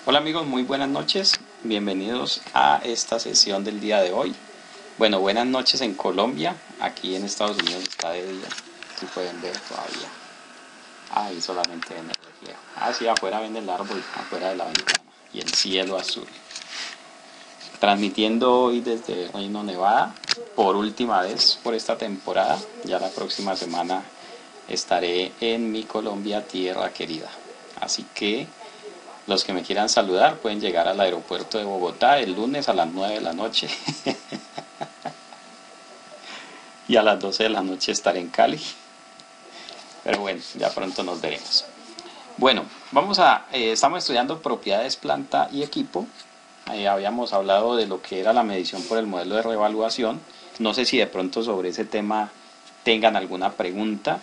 Hola amigos, muy buenas noches. Bienvenidos a esta sesión del día de hoy. Bueno, buenas noches en Colombia. Aquí en Estados Unidos está de día. Si pueden ver todavía. Ahí solamente ven el reflejo. Sí, afuera ven el árbol, afuera de la ventana. Y el cielo azul. Transmitiendo hoy desde Reno, Nevada. Por última vez por esta temporada. Ya la próxima semana estaré en mi Colombia, tierra querida. Así que los que me quieran saludar pueden llegar al aeropuerto de Bogotá el lunes a las 9 de la noche. Y a las 12 de la noche estaré en Cali. Pero bueno, ya pronto nos veremos. Bueno, estamos estudiando propiedades, planta y equipo. Habíamos hablado de lo que era la medición por el modelo de revaluación. No sé si de pronto sobre ese tema tengan alguna pregunta.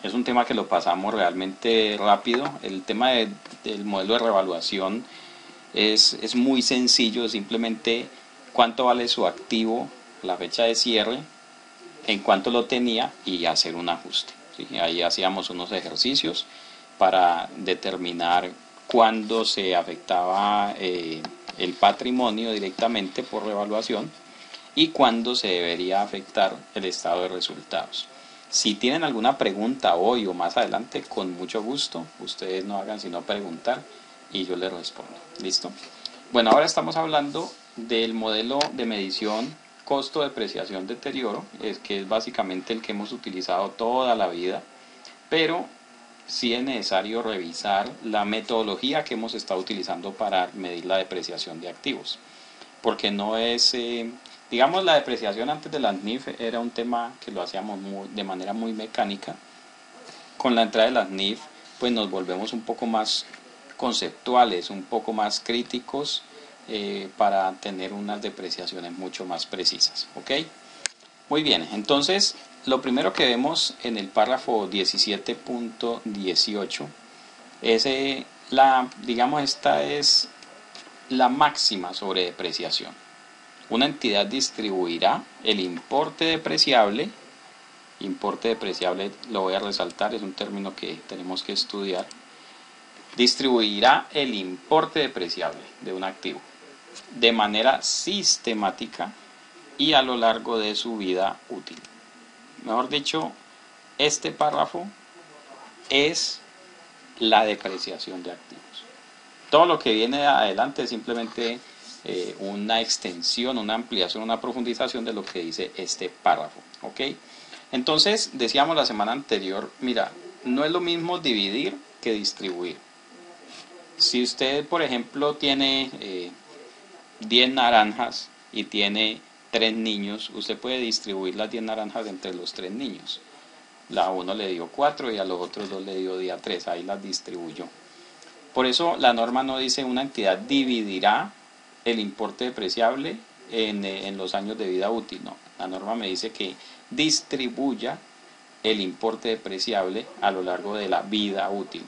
Es un tema que lo pasamos realmente rápido. El tema del modelo de revaluación es muy sencillo, simplemente cuánto vale su activo, la fecha de cierre, en cuánto lo tenía y hacer un ajuste. ¿Sí? Ahí hacíamos unos ejercicios para determinar cuándo se afectaba el patrimonio directamente por revaluación y cuándo se debería afectar el estado de resultados. Si tienen alguna pregunta hoy o más adelante, con mucho gusto, ustedes no hagan sino preguntar y yo les respondo. ¿Listo? Bueno, ahora estamos hablando del modelo de medición costo, depreciación, deterioro, que es básicamente el que hemos utilizado toda la vida, pero sí es necesario revisar la metodología que hemos estado utilizando para medir la depreciación de activos, porque no es... digamos, la depreciación antes de la NIF era un tema que lo hacíamos de manera muy mecánica. Con la entrada de las NIF, pues nos volvemos un poco más conceptuales, un poco más críticos para tener unas depreciaciones mucho más precisas. ¿Ok? Muy bien, entonces lo primero que vemos en el párrafo 17.18 es digamos, esta es la máxima sobre depreciación. Una entidad distribuirá el importe depreciable lo voy a resaltar, es un término que tenemos que estudiar. Distribuirá el importe depreciable de un activo de manera sistemática y a lo largo de su vida útil. Mejor dicho, este párrafo es la depreciación de activos. Todo lo que viene adelante es simplemente una extensión, una ampliación, una profundización de lo que dice este párrafo. ¿Ok? Entonces, decíamos la semana anterior, mira, no es lo mismo dividir que distribuir. Si usted, por ejemplo, tiene 10 naranjas y tiene 3 niños, usted puede distribuir las 10 naranjas entre los 3 niños. A uno le dio 4 y a los otros 2 le dio día 3, ahí las distribuyó. Por eso la norma no dice una entidad dividirá el importe depreciable en los años de vida útil, no. La norma me dice que distribuya el importe depreciable a lo largo de la vida útil.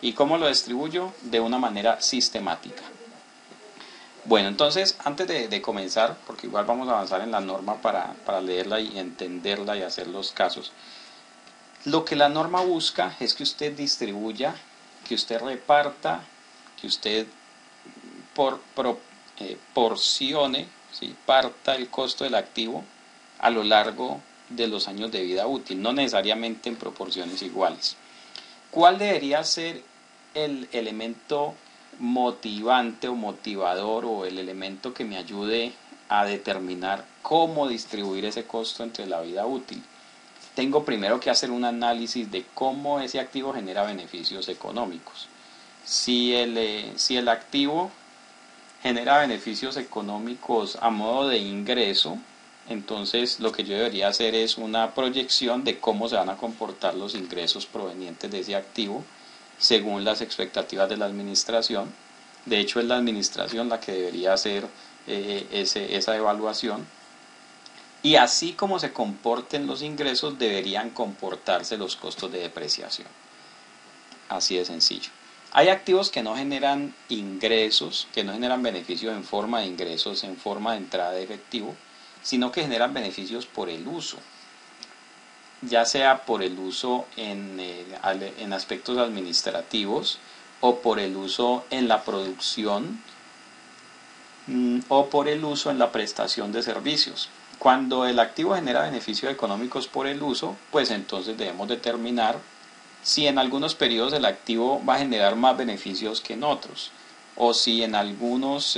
¿Y cómo lo distribuyo? De una manera sistemática. Bueno, entonces, antes de comenzar, porque igual vamos a avanzar en la norma para leerla y entenderla y hacer los casos, lo que la norma busca es que usted distribuya, que usted reparta, que usted porcione, ¿sí? Parta el costo del activo a lo largo de los años de vida útil, no necesariamente en proporciones iguales. ¿Cuál debería ser el elemento motivante o motivador o el elemento que me ayude a determinar cómo distribuir ese costo entre la vida útil? Tengo primero que hacer un análisis de cómo ese activo genera beneficios económicos. Si el activo genera beneficios económicos a modo de ingreso, entonces lo que yo debería hacer es una proyección de cómo se van a comportar los ingresos provenientes de ese activo según las expectativas de la administración. De hecho, es la administración la que debería hacer esa evaluación. Y así como se comporten los ingresos, deberían comportarse los costos de depreciación. Así de sencillo. Hay activos que no generan ingresos, que no generan beneficios en forma de ingresos, en forma de entrada de efectivo, sino que generan beneficios por el uso. Ya sea por el uso en aspectos administrativos o por el uso en la producción o por el uso en la prestación de servicios. Cuando el activo genera beneficios económicos por el uso, pues entonces debemos determinar si en algunos periodos el activo va a generar más beneficios que en otros, o si en algunos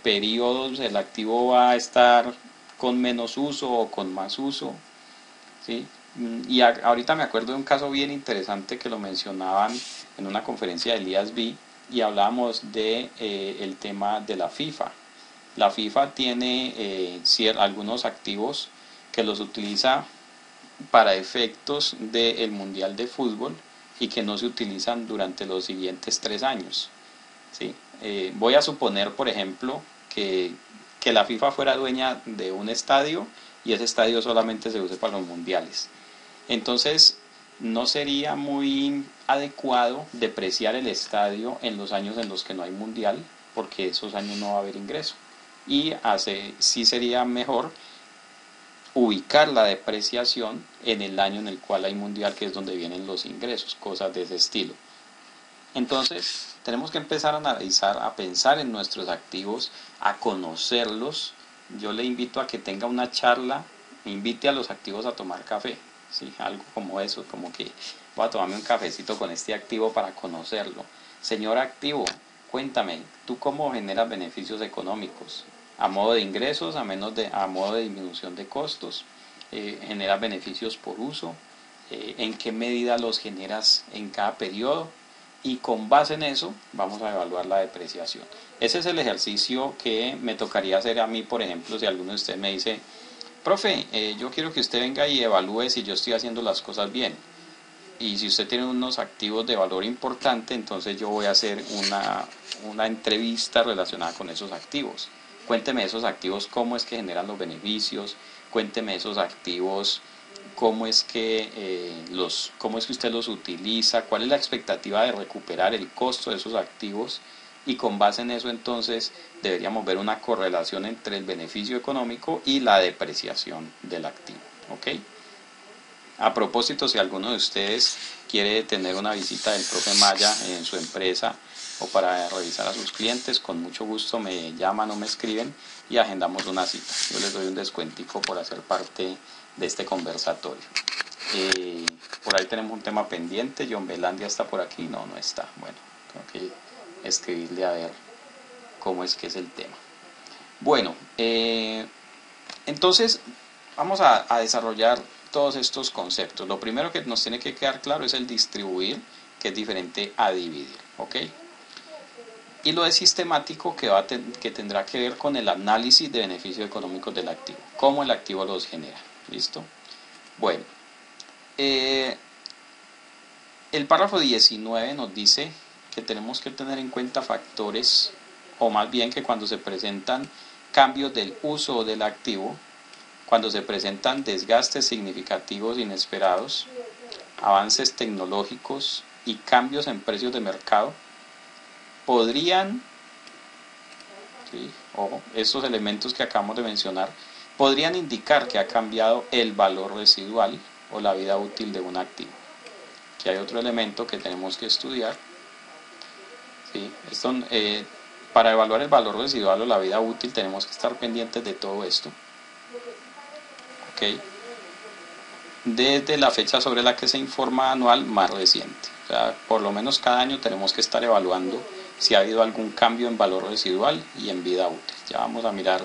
periodos el activo va a estar con menos uso o con más uso, ¿sí? Y ahorita me acuerdo de un caso bien interesante que lo mencionaban en una conferencia del IASB y hablábamos de el tema de la FIFA. La FIFA tiene algunos activos que los utiliza para efectos del Mundial de Fútbol y que no se utilizan durante los siguientes 3 años. ¿Sí? Voy a suponer, por ejemplo, que la FIFA fuera dueña de un estadio y ese estadio solamente se use para los mundiales. Entonces, no sería muy adecuado depreciar el estadio en los años en los que no hay mundial, porque esos años no va a haber ingreso. Y sí sería mejor ubicar la depreciación en el año en el cual hay mundial, que es donde vienen los ingresos, cosas de ese estilo. Entonces, tenemos que empezar a analizar, a pensar en nuestros activos, a conocerlos. Yo le invito a que tenga una charla, invite a los activos a tomar café, ¿sí? Algo como eso, como que voy a tomarme un cafecito con este activo para conocerlo. Señor activo, cuéntame, ¿tú cómo generas beneficios económicos? ¿A modo de ingresos, a modo de disminución de costos? ¿Generas beneficios por uso? ¿En qué medida los generas en cada periodo? Y con base en eso vamos a evaluar la depreciación. Ese es el ejercicio que me tocaría hacer a mí, por ejemplo, si alguno de ustedes me dice, profe, yo quiero que usted venga y evalúe si yo estoy haciendo las cosas bien. Y si usted tiene unos activos de valor importante, entonces yo voy a hacer una entrevista relacionada con esos activos. Cuénteme esos activos, cómo es que generan los beneficios, cuénteme esos activos, cómo es que usted los utiliza, cuál es la expectativa de recuperar el costo de esos activos, y con base en eso entonces deberíamos ver una correlación entre el beneficio económico y la depreciación del activo. ¿Ok? A propósito, si alguno de ustedes quiere tener una visita del profe Maya en su empresa o para revisar a sus clientes, con mucho gusto me llaman o me escriben y agendamos una cita. Yo les doy un descuentico por hacer parte de este conversatorio. Por ahí tenemos un tema pendiente. John Belandia está por aquí. No está. Bueno, tengo que escribirle a ver cómo es que es el tema. Bueno, entonces vamos a desarrollar todos estos conceptos. Lo primero que nos tiene que quedar claro es el distribuir, que es diferente a dividir, ¿ok? Y lo de sistemático, que tendrá que ver con el análisis de beneficios económicos del activo, cómo el activo los genera. ¿Listo? Bueno, el párrafo 19 nos dice que tenemos que tener en cuenta factores, o más bien que cuando se presentan cambios del uso del activo, cuando se presentan desgastes significativos inesperados, avances tecnológicos y cambios en precios de mercado, podrían, ¿sí? Ojo, estos elementos que acabamos de mencionar, podrían indicar que ha cambiado el valor residual o la vida útil de un activo. Aquí hay otro elemento que tenemos que estudiar. ¿Sí? Para evaluar el valor residual o la vida útil tenemos que estar pendientes de todo esto. ¿Okay? Desde la fecha sobre la que se informa anual más reciente. O sea, por lo menos cada año tenemos que estar evaluando si ha habido algún cambio en valor residual y en vida útil. Ya vamos a mirar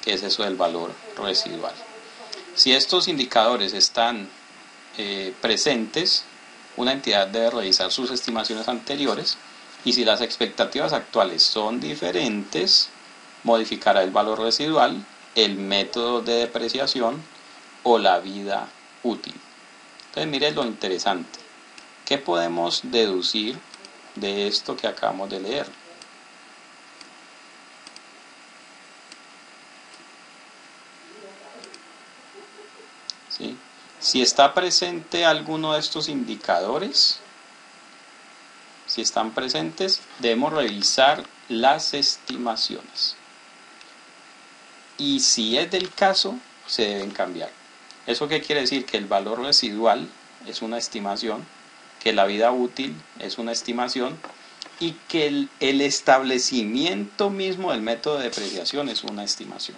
qué es eso del valor residual. Si estos indicadores están presentes, una entidad debe revisar sus estimaciones anteriores y si las expectativas actuales son diferentes, modificará el valor residual, el método de depreciación o la vida útil. Entonces mire lo interesante. ¿Qué podemos deducir de esto que acabamos de leer? ¿Sí? Si está presente alguno de estos indicadores, si están presentes, debemos revisar las estimaciones. Y si es del caso, se deben cambiar. ¿Eso qué quiere decir? Que el valor residual es una estimación que la vida útil es una estimación y que el establecimiento mismo del método de depreciación es una estimación.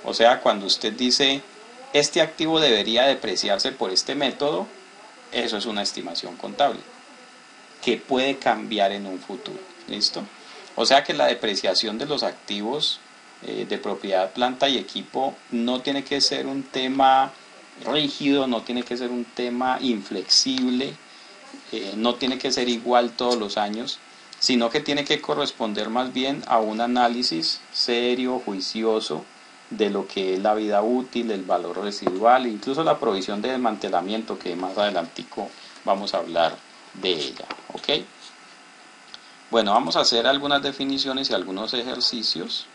O sea, cuando usted dice, este activo debería depreciarse por este método, eso es una estimación contable, que puede cambiar en un futuro. ¿Listo? O sea que la depreciación de los activos de propiedad, planta y equipo no tiene que ser un tema rígido, no tiene que ser un tema inflexible, no tiene que ser igual todos los años, sino que tiene que corresponder más bien a un análisis serio, juicioso, de lo que es la vida útil, el valor residual, incluso la provisión de desmantelamiento, que más adelantico vamos a hablar de ella. ¿Ok? Bueno, vamos a hacer algunas definiciones y algunos ejercicios.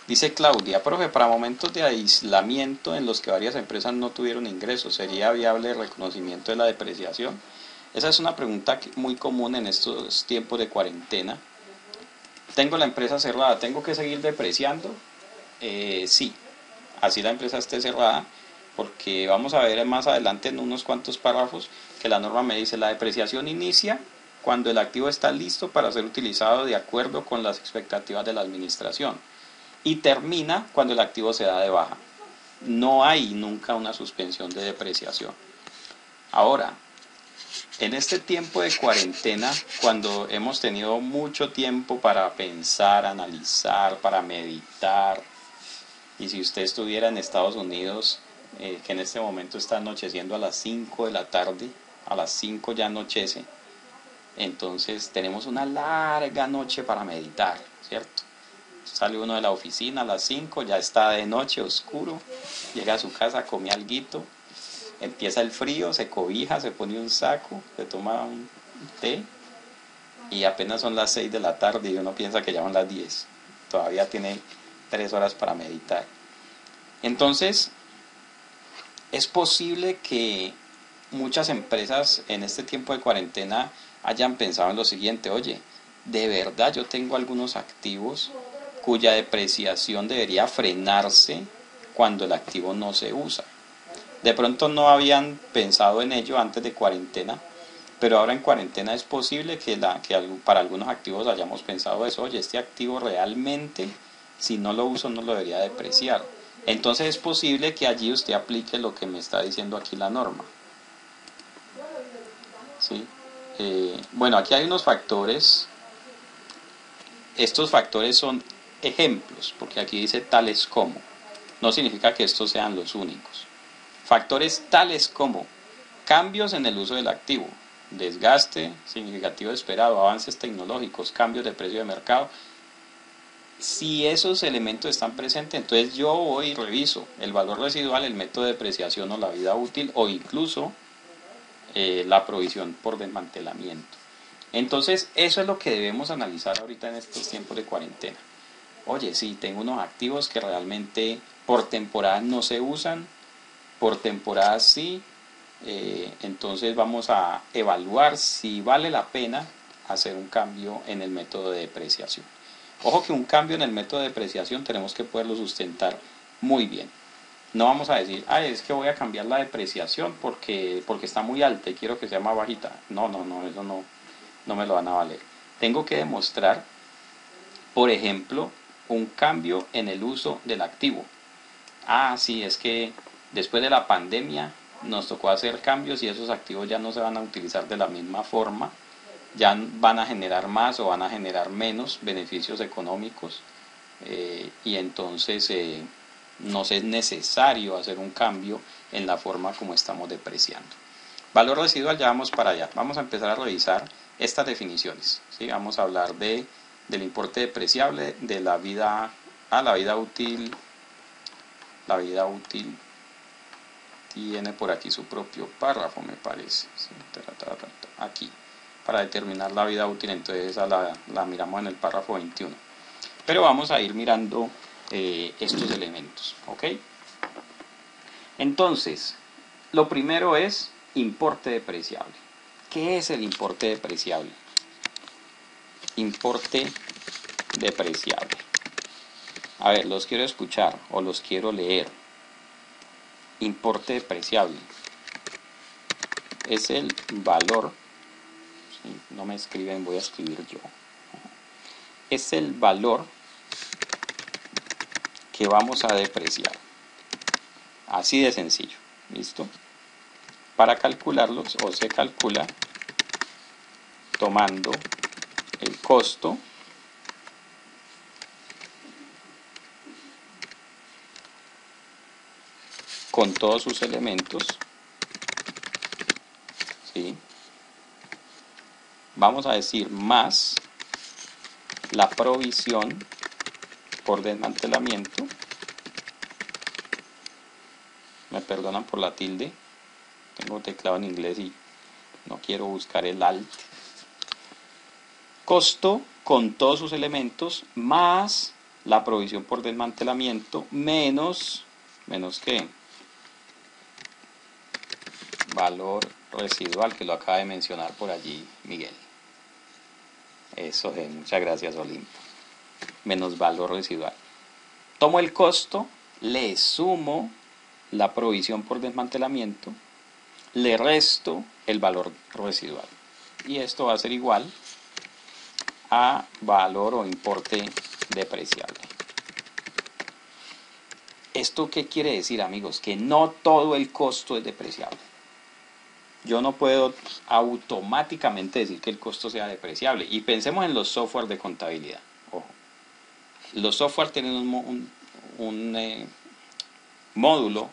Dice Claudia, profe, para momentos de aislamiento en los que varias empresas no tuvieron ingresos, ¿sería viable el reconocimiento de la depreciación? Esa es una pregunta muy común en estos tiempos de cuarentena. ¿Tengo la empresa cerrada? ¿Tengo que seguir depreciando? Sí, así la empresa esté cerrada, porque vamos a ver más adelante en unos cuantos párrafos que la norma me dice la depreciación inicia cuando el activo está listo para ser utilizado de acuerdo con las expectativas de la administración y termina cuando el activo se da de baja. No hay nunca una suspensión de depreciación. Ahora, en este tiempo de cuarentena, cuando hemos tenido mucho tiempo para pensar, analizar, para meditar, y si usted estuviera en Estados Unidos, que en este momento está anocheciendo a las 5 de la tarde, a las 5 ya anochece, entonces tenemos una larga noche para meditar, ¿cierto? Sale uno de la oficina a las 5, ya está de noche, oscuro, llega a su casa, come alguito, empieza el frío, se cobija, se pone un saco, se toma un té y apenas son las 6 de la tarde y uno piensa que ya son las 10. Todavía tiene 3 horas para meditar. Entonces, es posible que muchas empresas en este tiempo de cuarentena hayan pensado en lo siguiente: oye, de verdad yo tengo algunos activos cuya depreciación debería frenarse cuando el activo no se usa. De pronto no habían pensado en ello antes de cuarentena, pero ahora en cuarentena es posible que para algunos activos hayamos pensado eso: oye, este activo realmente, si no lo uso, no lo debería depreciar. Entonces es posible que allí usted aplique lo que me está diciendo aquí la norma. ¿Sí? Bueno, aquí hay unos factores. Estos factores son ejemplos, porque aquí dice tales como. No significa que estos sean los únicos. Factores tales como cambios en el uso del activo, desgaste significativo esperado, avances tecnológicos, cambios de precio de mercado. Si esos elementos están presentes, entonces yo voy y reviso el valor residual, el método de depreciación o la vida útil, o incluso la provisión por desmantelamiento. Entonces eso es lo que debemos analizar ahorita en estos tiempos de cuarentena. Oye, sí, tengo unos activos que realmente por temporada no se usan, por temporada sí, entonces vamos a evaluar si vale la pena hacer un cambio en el método de depreciación. Ojo que un cambio en el método de depreciación tenemos que poderlo sustentar muy bien. No vamos a decir, es que voy a cambiar la depreciación porque está muy alta y quiero que sea más bajita. No, eso no me lo van a valer. Tengo que demostrar, por ejemplo, un cambio en el uso del activo. Sí, es que después de la pandemia nos tocó hacer cambios y esos activos ya no se van a utilizar de la misma forma, ya van a generar más o van a generar menos beneficios económicos, y entonces nos es necesario hacer un cambio en la forma como estamos depreciando. Valor residual, ya vamos para allá. Vamos a empezar a revisar estas definiciones, ¿sí? Vamos a hablar del importe depreciable, de la vida útil. La vida útil tiene por aquí su propio párrafo, me parece. ¿Sí? Aquí, para determinar la vida útil, entonces esa la miramos en el párrafo 21. Pero vamos a ir mirando estos elementos, ¿ok? Entonces, lo primero es importe depreciable. ¿Qué es el importe depreciable? Importe depreciable. A ver, los quiero escuchar o los quiero leer. importe depreciable es el valor, si no me escriben voy a escribir yo, es el valor que vamos a depreciar. Así de sencillo, ¿listo? Para calcularlos, o se calcula tomando el costo con todos sus elementos, ¿sí? Vamos a decir más la provisión por desmantelamiento, me perdonan por la tilde, tengo teclado en inglés y no quiero buscar el alt. Costo con todos sus elementos más la provisión por desmantelamiento menos ¿qué? Valor residual, que lo acaba de mencionar por allí Miguel. Eso es, muchas gracias Olimpo. Menos valor residual. Tomo el costo, le sumo la provisión por desmantelamiento, le resto el valor residual. Y esto va a ser igual a valor o importe depreciable. ¿Esto qué quiere decir, amigos? Que no todo el costo es depreciable. Yo no puedo automáticamente decir que el costo sea depreciable. Y pensemos en los software de contabilidad. Ojo. Los software tienen un módulo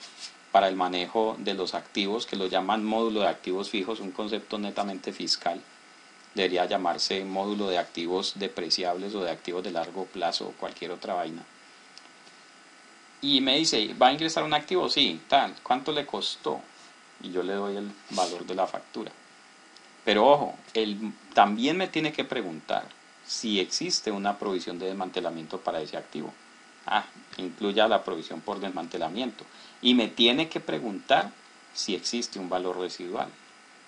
para el manejo de los activos, que lo llaman módulo de activos fijos, un concepto netamente fiscal. Debería llamarse módulo de activos depreciables o de activos de largo plazo o cualquier otra vaina. Y me dice, ¿va a ingresar un activo? Sí, tal. ¿Cuánto le costó? Y yo le doy el valor de la factura. Pero ojo, él también me tiene que preguntar si existe una provisión de desmantelamiento para ese activo. Incluya la provisión por desmantelamiento. Y me tiene que preguntar si existe un valor residual,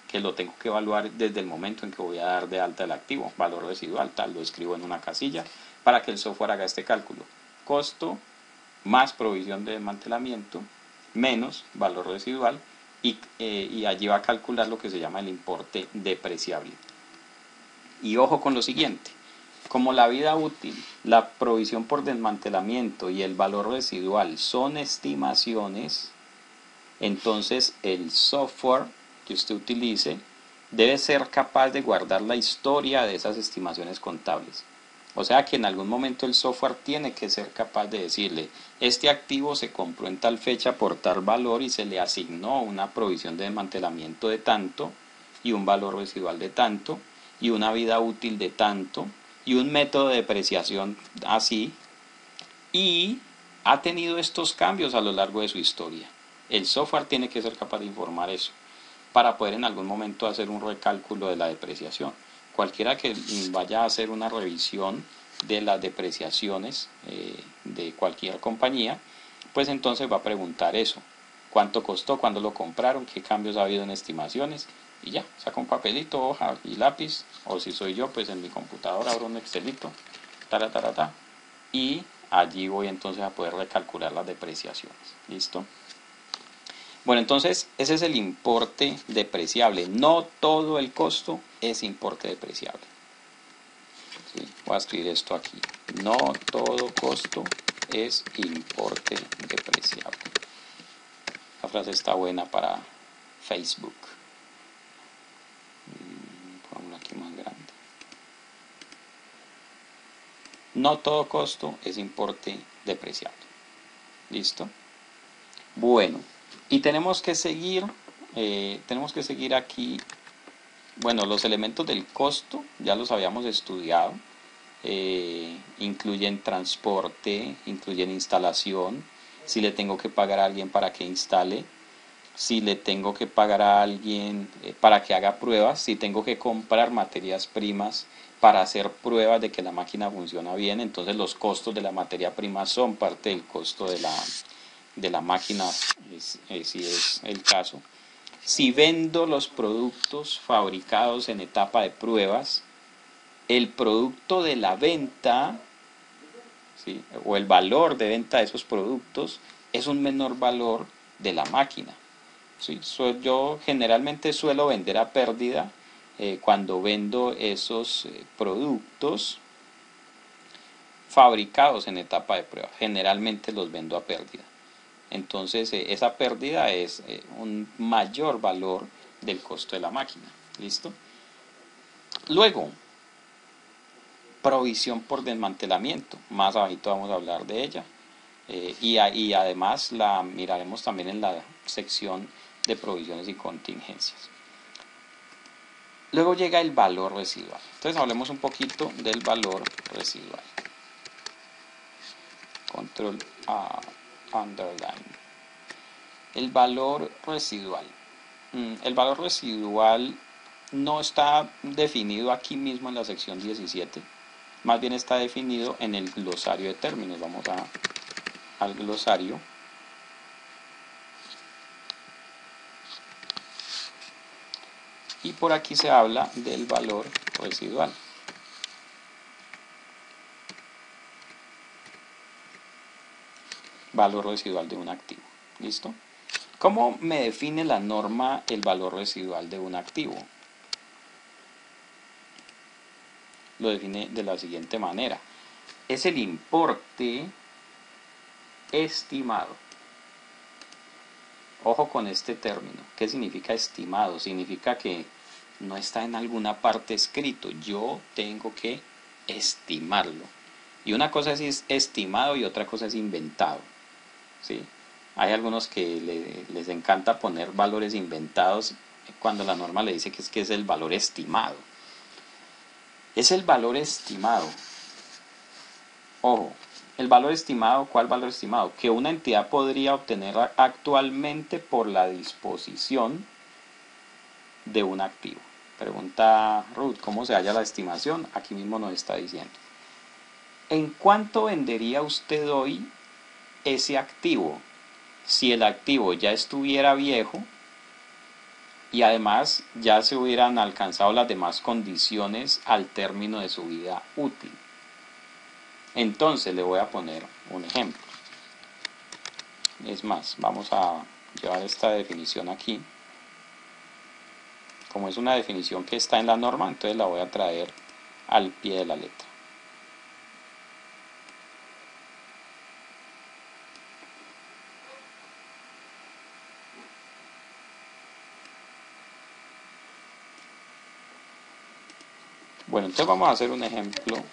que lo tengo que evaluar desde el momento en que voy a dar de alta el activo. Valor residual, tal, lo escribo en una casilla para que el software haga este cálculo. Costo más provisión de desmantelamiento menos valor residual y allí va a calcular lo que se llama el importe depreciable. Y ojo con lo siguiente, como la vida útil, la provisión por desmantelamiento y el valor residual son estimaciones, entonces el software que usted utilice debe ser capaz de guardar la historia de esas estimaciones contables. O sea que en algún momento el software tiene que ser capaz de decirle, este activo se compró en tal fecha por tal valor y se le asignó una provisión de desmantelamiento de tanto y un valor residual de tanto y una vida útil de tanto y un método de depreciación así, y ha tenido estos cambios a lo largo de su historia. El software tiene que ser capaz de informar eso para poder en algún momento hacer un recálculo de la depreciación. Cualquiera que vaya a hacer una revisión de las depreciaciones de cualquier compañía, pues entonces va a preguntar eso. ¿Cuánto costó? ¿Cuándo lo compraron? ¿Qué cambios ha habido en estimaciones? Y ya, saca un papelito, hoja y lápiz, o si soy yo, pues en mi computadora abro un Excelito, y allí voy entonces a poder recalcular las depreciaciones. ¿Listo? Bueno, entonces ese es el importe depreciable. No todo el costo es importe depreciable. ¿Sí? Voy a escribir esto aquí. No todo costo es importe depreciable. La frase está buena para Facebook. Pongo aquí más grande. No todo costo es importe depreciable. ¿Listo? Bueno, y tenemos que seguir aquí. Bueno, los elementos del costo ya los habíamos estudiado. Incluyen transporte, incluyen instalación, si le tengo que pagar a alguien para que instale, si le tengo que pagar a alguien para que haga pruebas, si tengo que comprar materias primas para hacer pruebas de que la máquina funciona bien, entonces los costos de la materia prima son parte del costo de la máquina, si es el caso. Si vendo los productos fabricados en etapa de pruebas, el producto de la venta, ¿sí?, o el valor de venta de esos productos es un menor valor de la máquina. ¿Sí? Yo generalmente suelo vender a pérdida cuando vendo esos productos fabricados en etapa de prueba. Generalmente los vendo a pérdida. Entonces esa pérdida es un mayor valor del costo de la máquina. ¿Listo? Luego, provisión por desmantelamiento. Más abajito vamos a hablar de ella. Y además la miraremos también en la sección de provisiones y contingencias. Luego llega el valor residual. Entonces hablemos un poquito del valor residual. Control A, underline. El valor residual. El valor residual no está definido aquí mismo en la sección 17. Más bien está definido en el glosario de términos. Vamos al glosario. Y por aquí se habla del valor residual. Valor residual de un activo. ¿Listo? ¿Cómo me define la norma el valor residual de un activo? Lo define de la siguiente manera. Es el importe estimado. Ojo con este término. ¿Qué significa estimado? Significa que no está en alguna parte escrito. Yo tengo que estimarlo. Y una cosa es estimado y otra cosa es inventado. ¿Sí? Hay algunos que les encanta poner valores inventados cuando la norma le dice que es el valor estimado. Es el valor estimado. Ojo. El valor estimado, ¿cuál valor estimado? Que una entidad podría obtener actualmente por la disposición de un activo. Pregunta Ruth, ¿cómo se halla la estimación? Aquí mismo nos está diciendo. ¿En cuánto vendería usted hoy ese activo? Si el activo ya estuviera viejo y además ya se hubieran alcanzado las demás condiciones al término de su vida útil. Entonces le voy a poner un ejemplo. Es más, vamos a llevar esta definición aquí. Como es una definición que está en la norma, entonces la voy a traer al pie de la letra. Bueno, entonces vamos a hacer un ejemplo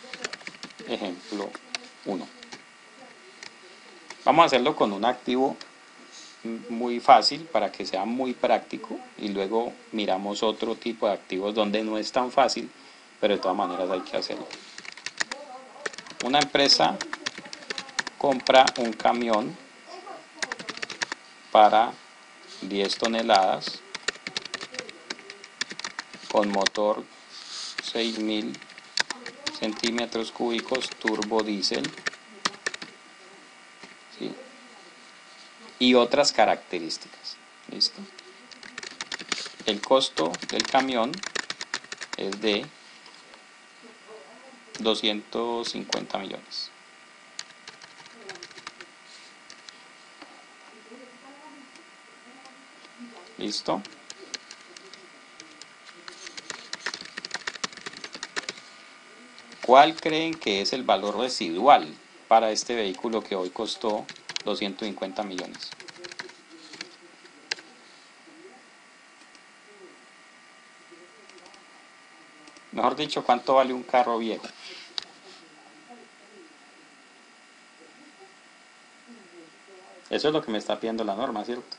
1. Vamos a hacerlo con un activo muy fácil para que sea muy práctico y luego miramos otro tipo de activos donde no es tan fácil, pero de todas maneras hay que hacerlo. Una empresa compra un camión para 10 toneladas con motor 6.000 centímetros cúbicos turbo diésel, ¿sí? Y otras características. ¿Listo? El costo del camión es de 250 millones. ¿Listo? ¿Cuál creen que es el valor residual para este vehículo que hoy costó 250 millones? Mejor dicho, ¿cuánto vale un carro viejo? Eso es lo que me está pidiendo la norma, ¿cierto?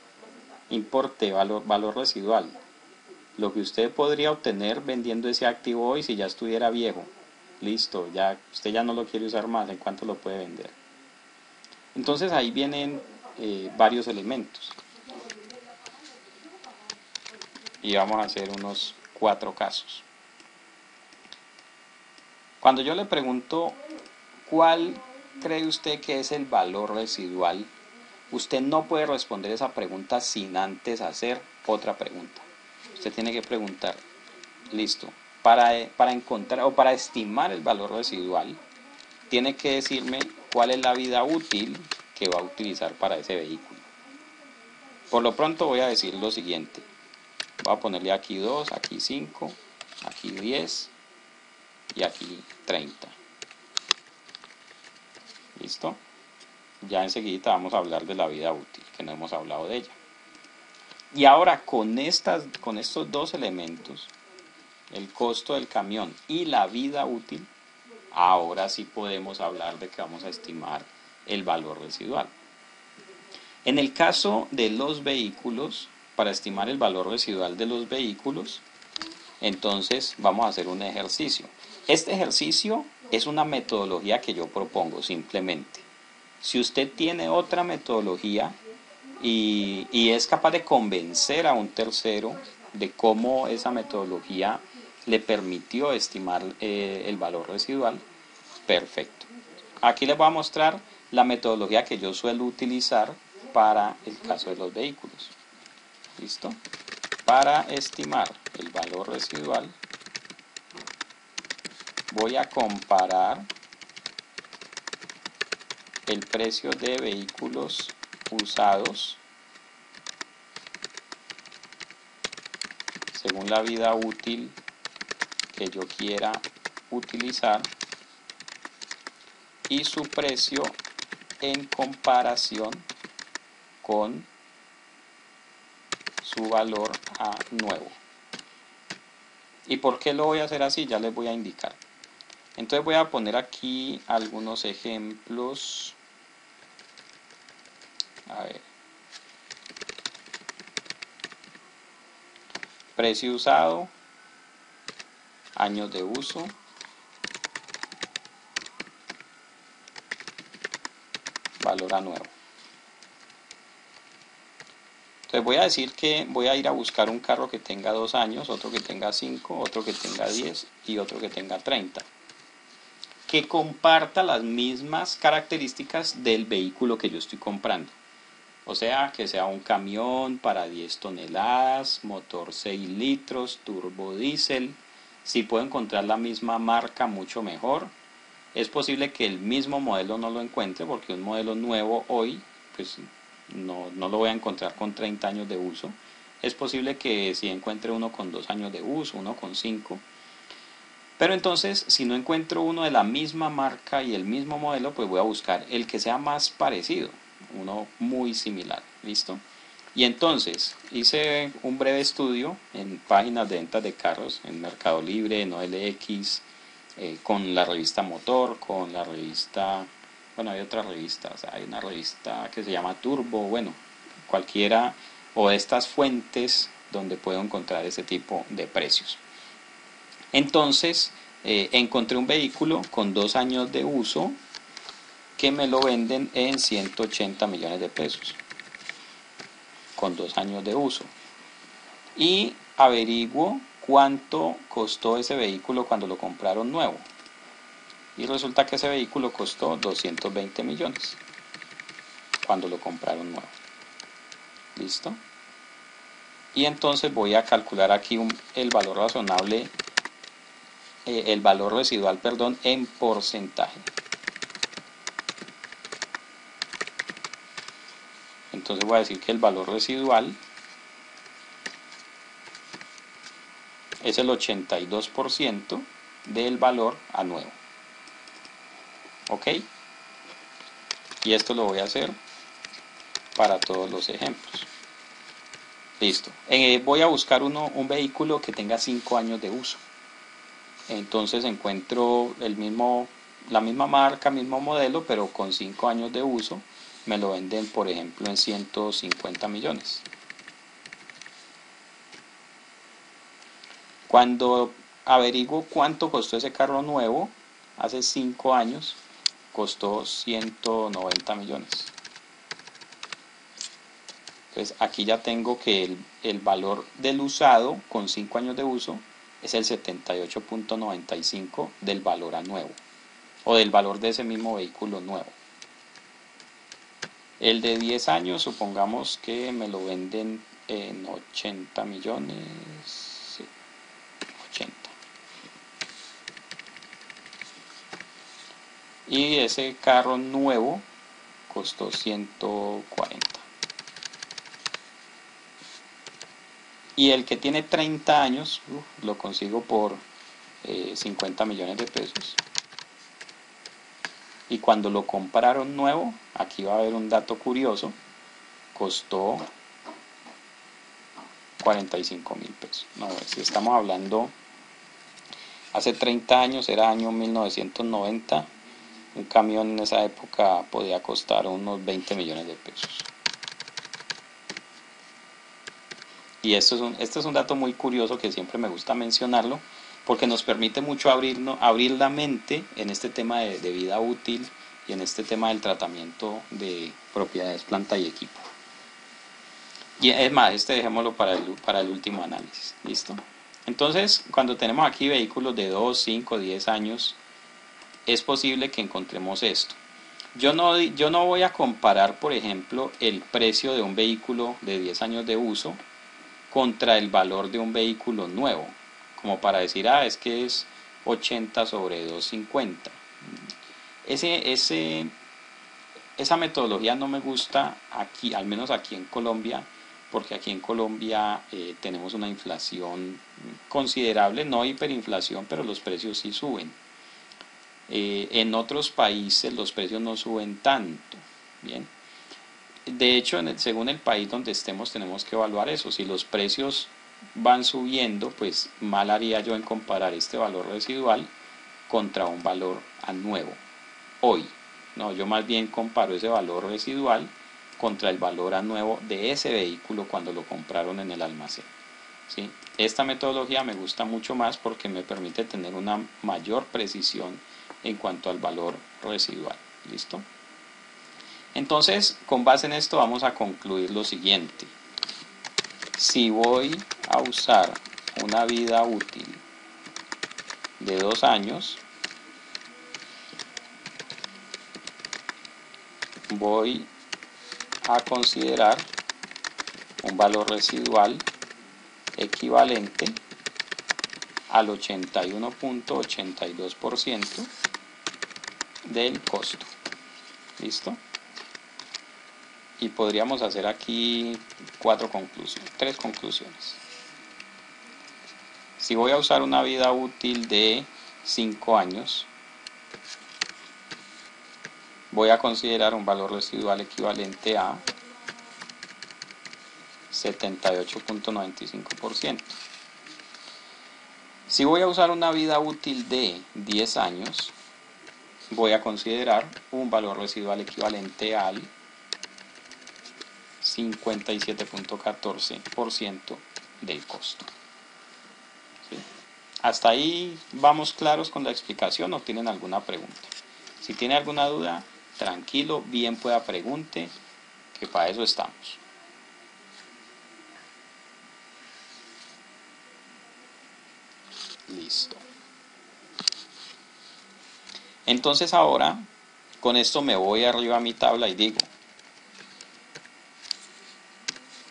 Importe, valor residual. Lo que usted podría obtener vendiendo ese activo hoy si ya estuviera viejo. Listo, ya usted ya no lo quiere usar más, ¿en cuánto lo puede vender? Entonces ahí vienen varios elementos. Y vamos a hacer unos 4 casos. Cuando yo le pregunto ¿cuál cree usted que es el valor residual? Usted no puede responder esa pregunta sin antes hacer otra pregunta. Usted tiene que preguntar, listo, para encontrar o para estimar el valor residual, tiene que decirme cuál es la vida útil que va a utilizar para ese vehículo. Por lo pronto voy a decir lo siguiente. Voy a ponerle aquí 2, aquí 5, aquí 10 y aquí 30. ¿Listo? Ya enseguida vamos a hablar de la vida útil, que no hemos hablado de ella. Y ahora con estos dos elementos, el costo del camión y la vida útil, ahora sí podemos hablar de que vamos a estimar el valor residual. En el caso de los vehículos, para estimar el valor residual de los vehículos, entonces vamos a hacer un ejercicio. Este ejercicio es una metodología que yo propongo simplemente. Si usted tiene otra metodología y es capaz de convencer a un tercero de cómo esa metodología le permitió estimar el valor residual, perfecto. Aquí les voy a mostrar la metodología que yo suelo utilizar para el caso de los vehículos. ¿Listo? Para estimar el valor residual, voy a comparar el precio de vehículos usados según la vida útil que yo quiera utilizar y su precio en comparación con su valor a nuevo. ¿Y por qué lo voy a hacer así? Ya les voy a indicar. Entonces voy a poner aquí algunos ejemplos. A ver. Precio usado, años de uso, valor a nuevo. Entonces voy a decir que voy a ir a buscar un carro que tenga 2 años, otro que tenga 5, otro que tenga 10 y otro que tenga 30. Que comparta las mismas características del vehículo que yo estoy comprando. O sea, que sea un camión para 10 toneladas, motor 6 litros, turbo diésel. Si puedo encontrar la misma marca, mucho mejor. Es posible que el mismo modelo no lo encuentre porque un modelo nuevo hoy, pues no lo voy a encontrar con 30 años de uso. Es posible que si encuentre uno con 2 años de uso, uno con 5. Pero entonces, si no encuentro uno de la misma marca y el mismo modelo, pues voy a buscar el que sea más parecido, uno muy similar, ¿listo? Y entonces hice un breve estudio en páginas de ventas de carros, en Mercado Libre, en OLX, con la revista Motor, con la revista, bueno, hay otras revistas, hay una revista que se llama Turbo, bueno, cualquiera o de estas fuentes donde puedo encontrar ese tipo de precios. Entonces encontré un vehículo con 2 años de uso que me lo venden en 180 millones de pesos con 2 años de uso y averiguo cuánto costó ese vehículo cuando lo compraron nuevo y resulta que ese vehículo costó 220 millones cuando lo compraron nuevo. ¿Listo? Y entonces voy a calcular aquí el valor razonable, el valor residual, perdón, en porcentaje. Entonces voy a decir que el valor residual es el 82% del valor a nuevo. ¿Ok? Y esto lo voy a hacer para todos los ejemplos. Listo. Voy a buscar un vehículo que tenga 5 años de uso. Entonces encuentro la misma marca, mismo modelo, pero con 5 años de uso. Me lo venden, por ejemplo, en 150 millones. Cuando averiguo cuánto costó ese carro nuevo, hace 5 años, costó 190 millones. Entonces aquí ya tengo que el valor del usado con 5 años de uso es el 78.95 del valor a nuevo, o del valor de ese mismo vehículo nuevo. El de 10 años, supongamos que me lo venden en 80 millones, sí, 80. Y ese carro nuevo costó 140. Y el que tiene 30 años, lo consigo por 50 millones de pesos. Y cuando lo compraron nuevo, aquí va a haber un dato curioso, costó 45.000 pesos. No, si estamos hablando, hace 30 años, era año 1990, un camión en esa época podía costar unos 20 millones de pesos. Y este es un dato muy curioso que siempre me gusta mencionarlo, porque nos permite mucho abrir la mente en este tema de vida útil y en este tema del tratamiento de propiedades, planta y equipo. Y es más, dejémoslo para el último análisis. ¿Listo? Entonces, cuando tenemos aquí vehículos de 2, 5, 10 años, es posible que encontremos esto. Yo no voy a comparar, por ejemplo, el precio de un vehículo de 10 años de uso contra el valor de un vehículo nuevo, como para decir, es que es 80 sobre 250. Esa metodología no me gusta aquí, al menos aquí en Colombia, porque aquí en Colombia tenemos una inflación considerable, no hiperinflación, pero los precios sí suben. En otros países los precios no suben tanto, ¿bien? De hecho, según el país donde estemos, tenemos que evaluar eso. Si los precios van subiendo, pues mal haría yo en comparar este valor residual contra un valor nuevo hoy. No, yo más bien comparo ese valor residual contra el valor a nuevo de ese vehículo cuando lo compraron en el almacén. ¿Sí? Esta metodología me gusta mucho más porque me permite tener una mayor precisión en cuanto al valor residual. ¿Listo? Entonces, con base en esto vamos a concluir lo siguiente. Si voy a usar una vida útil de 2 años, voy a considerar un valor residual equivalente al 81.82% del costo. ¿Listo? Y podríamos hacer aquí 3 conclusiones. Si voy a usar una vida útil de 5 años, voy a considerar un valor residual equivalente a 78.95%. Si voy a usar una vida útil de 10 años, voy a considerar un valor residual equivalente al 57.14% del costo. ¿Sí? Hasta ahí vamos claros con la explicación, ¿o tienen alguna pregunta? Si tiene alguna duda, tranquilo, bien pueda pregunte, que para eso estamos. Listo. Entonces ahora, con esto me voy arriba a mi tabla y digo,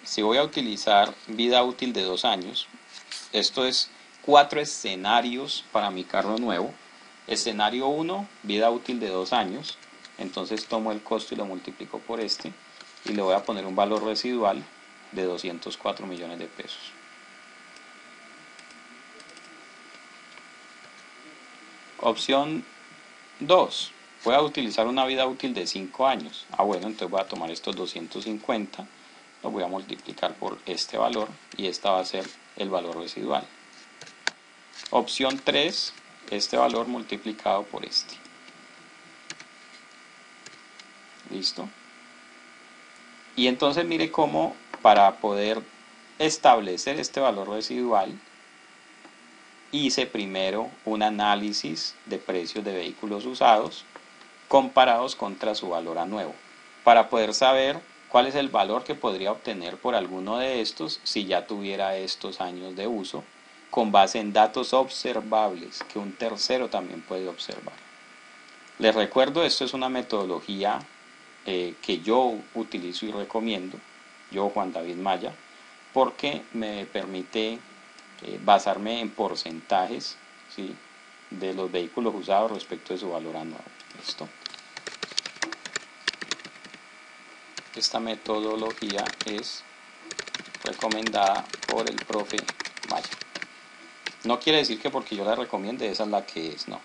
si voy a utilizar vida útil de 2 años, esto es 4 escenarios para mi carro nuevo. Escenario 1, vida útil de 2 años. Entonces tomo el costo y lo multiplico por este y le voy a poner un valor residual de 204 millones de pesos. Opción 2, voy a utilizar una vida útil de 5 años. Bueno, entonces voy a tomar estos 250, lo voy a multiplicar por este valor y esta va a ser el valor residual. Opción 3, este valor multiplicado por este. ¿Listo? Y entonces mire cómo para poder establecer este valor residual hice primero un análisis de precios de vehículos usados comparados contra su valor a nuevo, para poder saber cuál es el valor que podría obtener por alguno de estos si ya tuviera estos años de uso, con base en datos observables que un tercero también puede observar. Les recuerdo, esto es una metodología que yo utilizo y recomiendo, yo Juan David Maya, porque me permite basarme en porcentajes, ¿sí?, de los vehículos usados respecto de su valor anual. ¿Listo? Esta metodología es recomendada por el profe Maya. No quiere decir que porque yo la recomiende esa es la que es, no.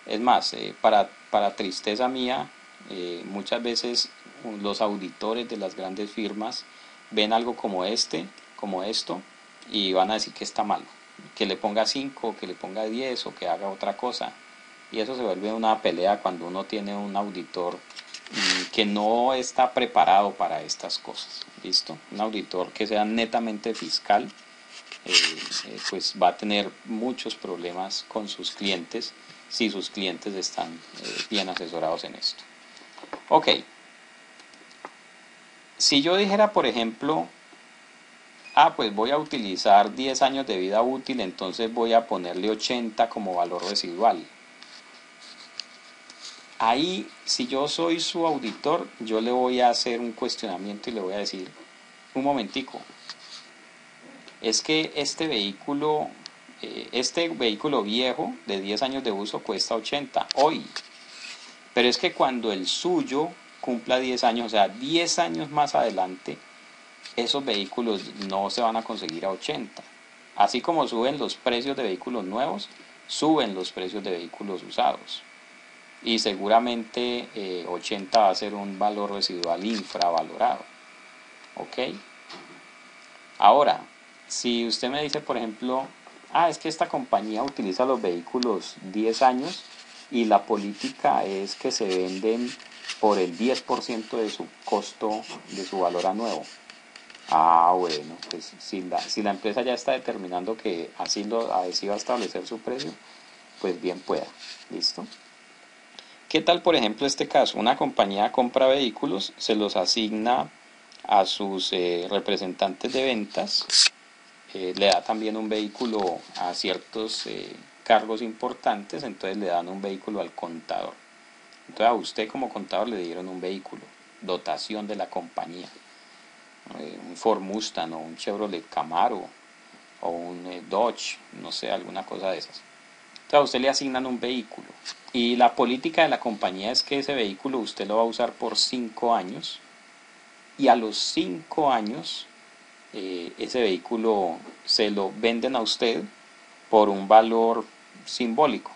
Es más, para tristeza mía, muchas veces los auditores de las grandes firmas ven algo como esto, y van a decir que está malo, que le ponga 5, que le ponga 10 o que haga otra cosa. Y eso se vuelve una pelea cuando uno tiene un auditor que no está preparado para estas cosas. ¿Listo? Un auditor que sea netamente fiscal, pues va a tener muchos problemas con sus clientes si sus clientes están bien asesorados en esto. Ok. Si yo dijera, por ejemplo, pues voy a utilizar 10 años de vida útil, entonces voy a ponerle 80 como valor residual. Ahí, si yo soy su auditor, yo le voy a hacer un cuestionamiento y le voy a decir, un momentico, es que este vehículo viejo de 10 años de uso cuesta 80 hoy, pero es que cuando el suyo cumpla 10 años, o sea, 10 años más adelante, esos vehículos no se van a conseguir a 80. Así como suben los precios de vehículos nuevos, suben los precios de vehículos usados. Y seguramente 80 va a ser un valor residual infravalorado. ¿Ok? Ahora, si usted me dice, por ejemplo, es que esta compañía utiliza los vehículos 10 años y la política es que se venden por el 10% de su costo, de su valor a nuevo. Bueno, pues si la empresa ya está determinando que así va a establecer su precio, pues bien pueda. ¿Listo? ¿Qué tal, por ejemplo, este caso? Una compañía compra vehículos, se los asigna a sus representantes de ventas, le da también un vehículo a ciertos cargos importantes, entonces le dan un vehículo al contador. Entonces a usted como contador le dieron un vehículo, dotación de la compañía, un Ford Mustang o un Chevrolet Camaro o un Dodge, no sé, alguna cosa de esas. Entonces a usted le asignan un vehículo y la política de la compañía es que ese vehículo usted lo va a usar por 5 años y a los 5 años ese vehículo se lo venden a usted por un valor simbólico.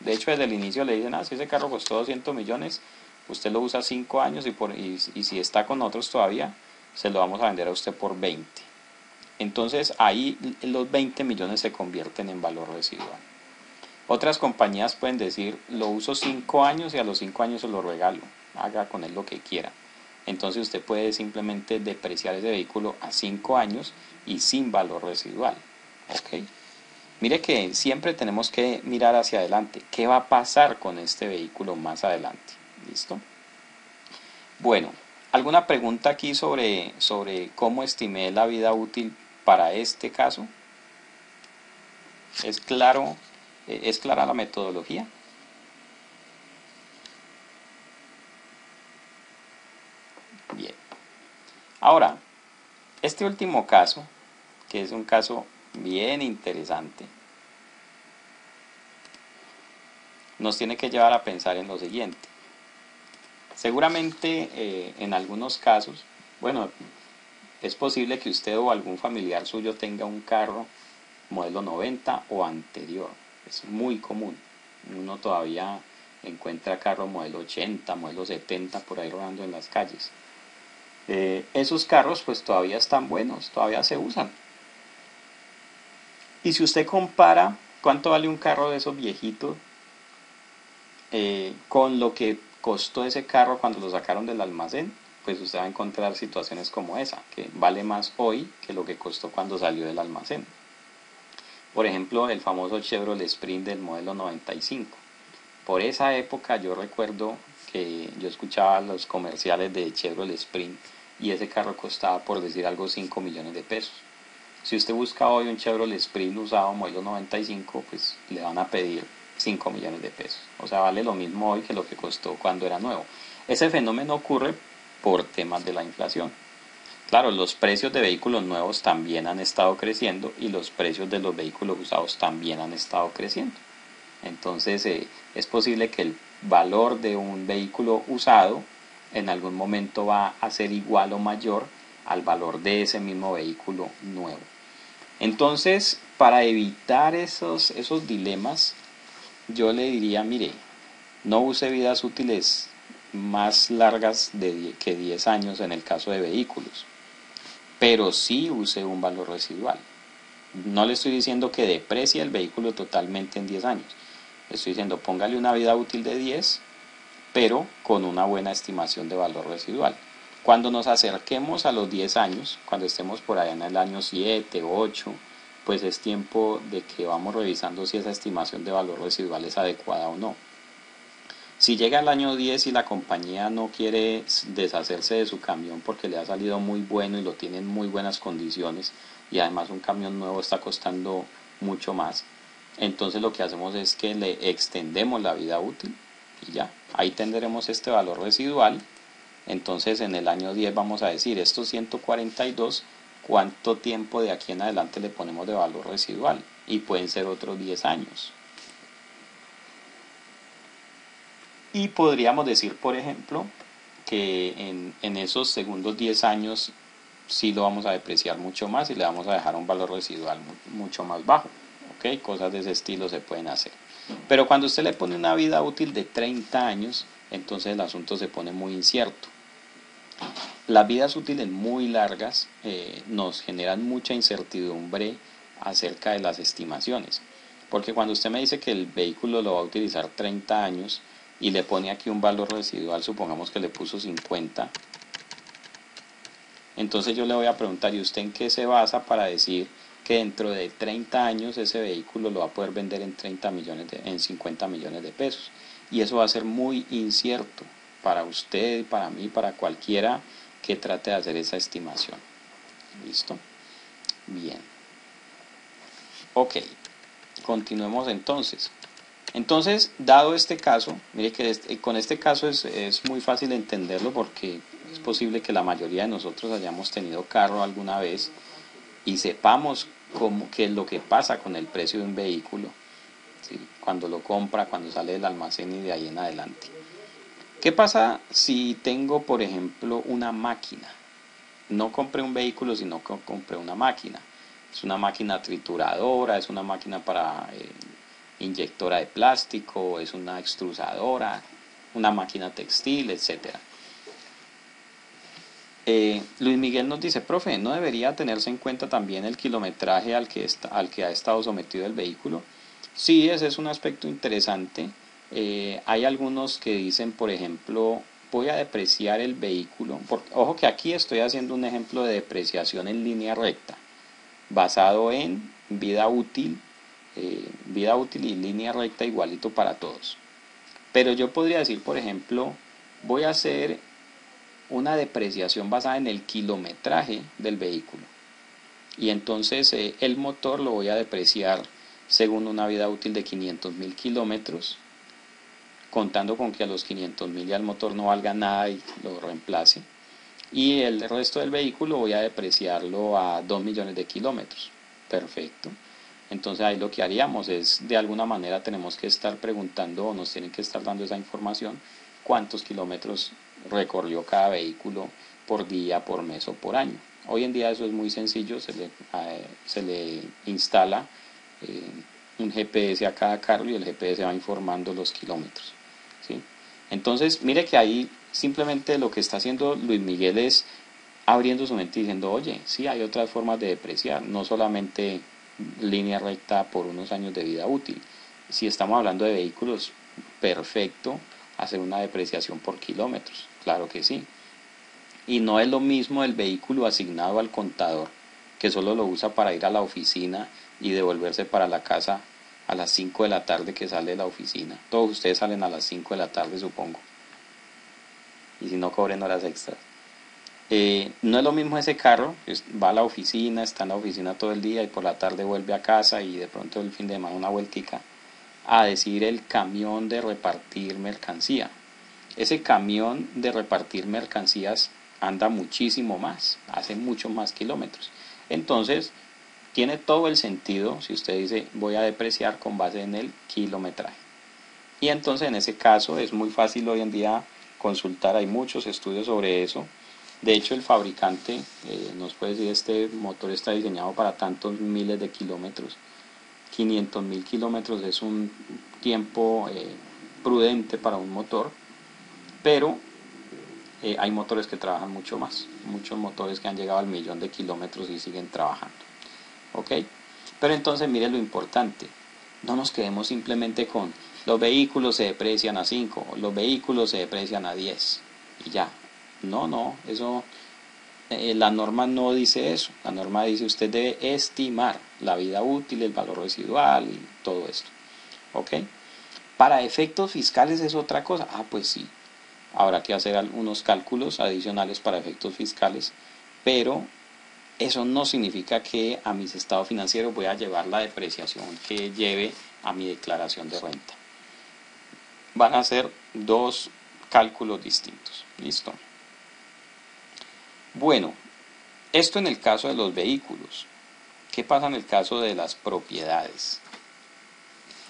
De hecho, desde el inicio le dicen, si ese carro costó 200 millones, usted lo usa 5 años y si está con otros todavía, se lo vamos a vender a usted por 20. Entonces ahí los 20 millones se convierten en valor residual. Otras compañías pueden decir, lo uso 5 años y a los 5 años se lo regalo, haga con él lo que quiera. Entonces usted puede simplemente depreciar ese vehículo a 5 años y sin valor residual. ¿Ok? Mire que siempre tenemos que mirar hacia adelante. ¿Qué va a pasar con este vehículo más adelante? ¿Listo? Bueno, ¿alguna pregunta aquí sobre cómo estimé la vida útil para este caso? ¿Es claro? ¿Es clara la metodología? Bien. Ahora, este último caso, que es un caso bien interesante, nos tiene que llevar a pensar en lo siguiente. Seguramente en algunos casos, bueno, es posible que usted o algún familiar suyo tenga un carro modelo 90 o anterior. Es muy común. Uno todavía encuentra carro modelo 80, modelo 70 por ahí rodando en las calles. Esos carros pues todavía están buenos, todavía se usan. Y si usted compara cuánto vale un carro de esos viejitos con lo que costó ese carro cuando lo sacaron del almacén, pues usted va a encontrar situaciones como esa, que vale más hoy que lo que costó cuando salió del almacén. Por ejemplo, el famoso Chevrolet Sprint del modelo 95. Por esa época yo recuerdo que yo escuchaba los comerciales de Chevrolet Sprint y ese carro costaba, por decir algo, 5 millones de pesos. Si usted busca hoy un Chevrolet Sprint usado modelo 95, pues le van a pedir 5 millones de pesos. O sea, vale lo mismo hoy que lo que costó cuando era nuevo. Ese fenómeno ocurre por temas de la inflación. Claro, los precios de vehículos nuevos también han estado creciendo y los precios de los vehículos usados también han estado creciendo. Entonces es posible que el valor de un vehículo usado en algún momento va a ser igual o mayor al valor de ese mismo vehículo nuevo. Entonces, para evitar esos dilemas, yo le diría, mire, no use vidas útiles más largas que 10 años en el caso de vehículos, pero sí use un valor residual. No le estoy diciendo que deprecie el vehículo totalmente en 10 años. Le estoy diciendo, póngale una vida útil de 10, pero con una buena estimación de valor residual. Cuando nos acerquemos a los 10 años, cuando estemos por allá en el año 7 o 8, pues es tiempo de que vamos revisando si esa estimación de valor residual es adecuada o no. Si llega el año 10 y la compañía no quiere deshacerse de su camión porque le ha salido muy bueno y lo tiene en muy buenas condiciones, y además un camión nuevo está costando mucho más, entonces lo que hacemos es que le extendemos la vida útil y ya, ahí tendremos este valor residual. Entonces en el año 10 vamos a decir, estos 142, ¿cuánto tiempo de aquí en adelante le ponemos de valor residual? Y pueden ser otros 10 años. Y podríamos decir, por ejemplo, que en esos segundos 10 años sí lo vamos a depreciar mucho más y le vamos a dejar un valor residual mucho más bajo. ¿Ok? Cosas de ese estilo se pueden hacer. Pero cuando usted le pone una vida útil de 30 años, entonces el asunto se pone muy incierto. Las vidas útiles muy largas nos generan mucha incertidumbre acerca de las estimaciones. Porque cuando usted me dice que el vehículo lo va a utilizar 30 años y le pone aquí un valor residual, supongamos que le puso 50, entonces yo le voy a preguntar, ¿y usted en qué se basa para decir que dentro de 30 años ese vehículo lo va a poder vender en 50 millones de pesos? Y eso va a ser muy incierto para usted, para mí, para cualquiera que trate de hacer esa estimación. ¿Listo? Bien. Ok, continuemos entonces. Entonces, dado este caso, mire que con este caso es muy fácil entenderlo porque es posible que la mayoría de nosotros hayamos tenido carro alguna vez y sepamos qué es lo que pasa con el precio de un vehículo, ¿sí? Cuando lo compra, cuando sale del almacén y de ahí en adelante. ¿Qué pasa si tengo, por ejemplo, una máquina? No compré un vehículo, sino que compré una máquina. Es una máquina trituradora, es una máquina para inyectora de plástico, es una extrusadora, una máquina textil, etc. Luis Miguel nos dice, profe, ¿no debería tenerse en cuenta también el kilometraje al que ha estado sometido el vehículo? Sí, ese es un aspecto interesante. Hay algunos que dicen, por ejemplo, voy a depreciar el vehículo. Ojo que aquí estoy haciendo un ejemplo de depreciación en línea recta, basado en vida útil y línea recta igualito para todos. Pero yo podría decir, por ejemplo, voy a hacer una depreciación basada en el kilometraje del vehículo. Y entonces el motor lo voy a depreciar según una vida útil de 500.000 kilómetros, contando con que a los 500.000 ya el motor no valga nada y lo reemplace. Y el resto del vehículo voy a depreciarlo a 2 millones de kilómetros. Perfecto. Entonces ahí lo que haríamos es, de alguna manera tenemos que estar preguntando o nos tienen que estar dando esa información, cuántos kilómetros recorrió cada vehículo por día, por mes o por año. Hoy en día eso es muy sencillo, se le instala un GPS a cada carro y el GPS va informando los kilómetros, ¿sí? Entonces mire que ahí simplemente lo que está haciendo Luis Miguel es abriendo su mente y diciendo, oye, sí hay otras formas de depreciar, no solamente línea recta por unos años de vida útil. Si estamos hablando de vehículos, perfecto hacer una depreciación por kilómetros, claro que sí. Y no es lo mismo el vehículo asignado al contador, que solo lo usa para ir a la oficina y devolverse para la casa a las 5 de la tarde que sale de la oficina. Todos ustedes salen a las 5 de la tarde, supongo. Y si no, cobren horas extras. No es lo mismo ese carro, va a la oficina, está en la oficina todo el día y por la tarde vuelve a casa y de pronto el fin de semana una vueltica, a decir el camión de repartir mercancía. Ese camión de repartir mercancías anda muchísimo más, hace muchos más kilómetros. Entonces, tiene todo el sentido si usted dice voy a depreciar con base en el kilometraje. Y entonces en ese caso es muy fácil hoy en día consultar, hay muchos estudios sobre eso. De hecho, el fabricante nos puede decir este motor está diseñado para tantos miles de kilómetros. 500.000 kilómetros es un tiempo prudente para un motor, pero hay motores que trabajan mucho más. Muchos motores que han llegado al 1.000.000 de kilómetros y siguen trabajando. ¿Ok? Pero entonces mire lo importante. No nos quedemos simplemente con los vehículos se deprecian a 5, los vehículos se deprecian a 10 y ya. No, eso la norma no dice eso. La norma dice usted debe estimar la vida útil, el valor residual y todo esto. ¿Ok? Para efectos fiscales es otra cosa. Ah, pues sí. Habrá que hacer algunos cálculos adicionales para efectos fiscales, pero eso no significa que a mis estados financieros voy a llevar la depreciación que lleve a mi declaración de renta. Van a ser dos cálculos distintos. ¿Listo? Bueno, esto en el caso de los vehículos. ¿Qué pasa en el caso de las propiedades?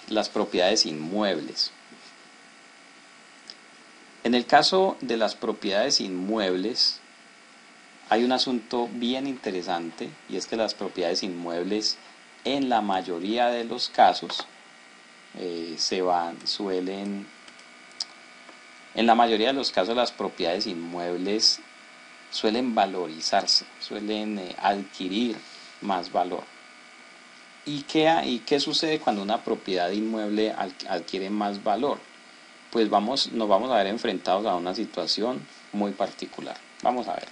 Las propiedades inmuebles. En el caso de las propiedades inmuebles, hay un asunto bien interesante y es que las propiedades inmuebles en la mayoría de los casos en la mayoría de los casos las propiedades inmuebles suelen valorizarse, suelen adquirir más valor. ¿Y qué sucede cuando una propiedad inmueble adquiere más valor? Pues nos vamos a ver enfrentados a una situación muy particular. Vamos a ver.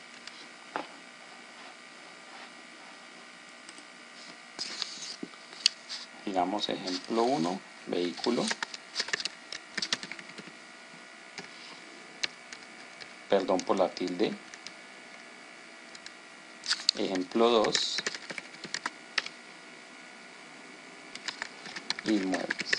Digamos ejemplo 1, vehículo. Perdón por la tilde. Ejemplo 2, inmuebles.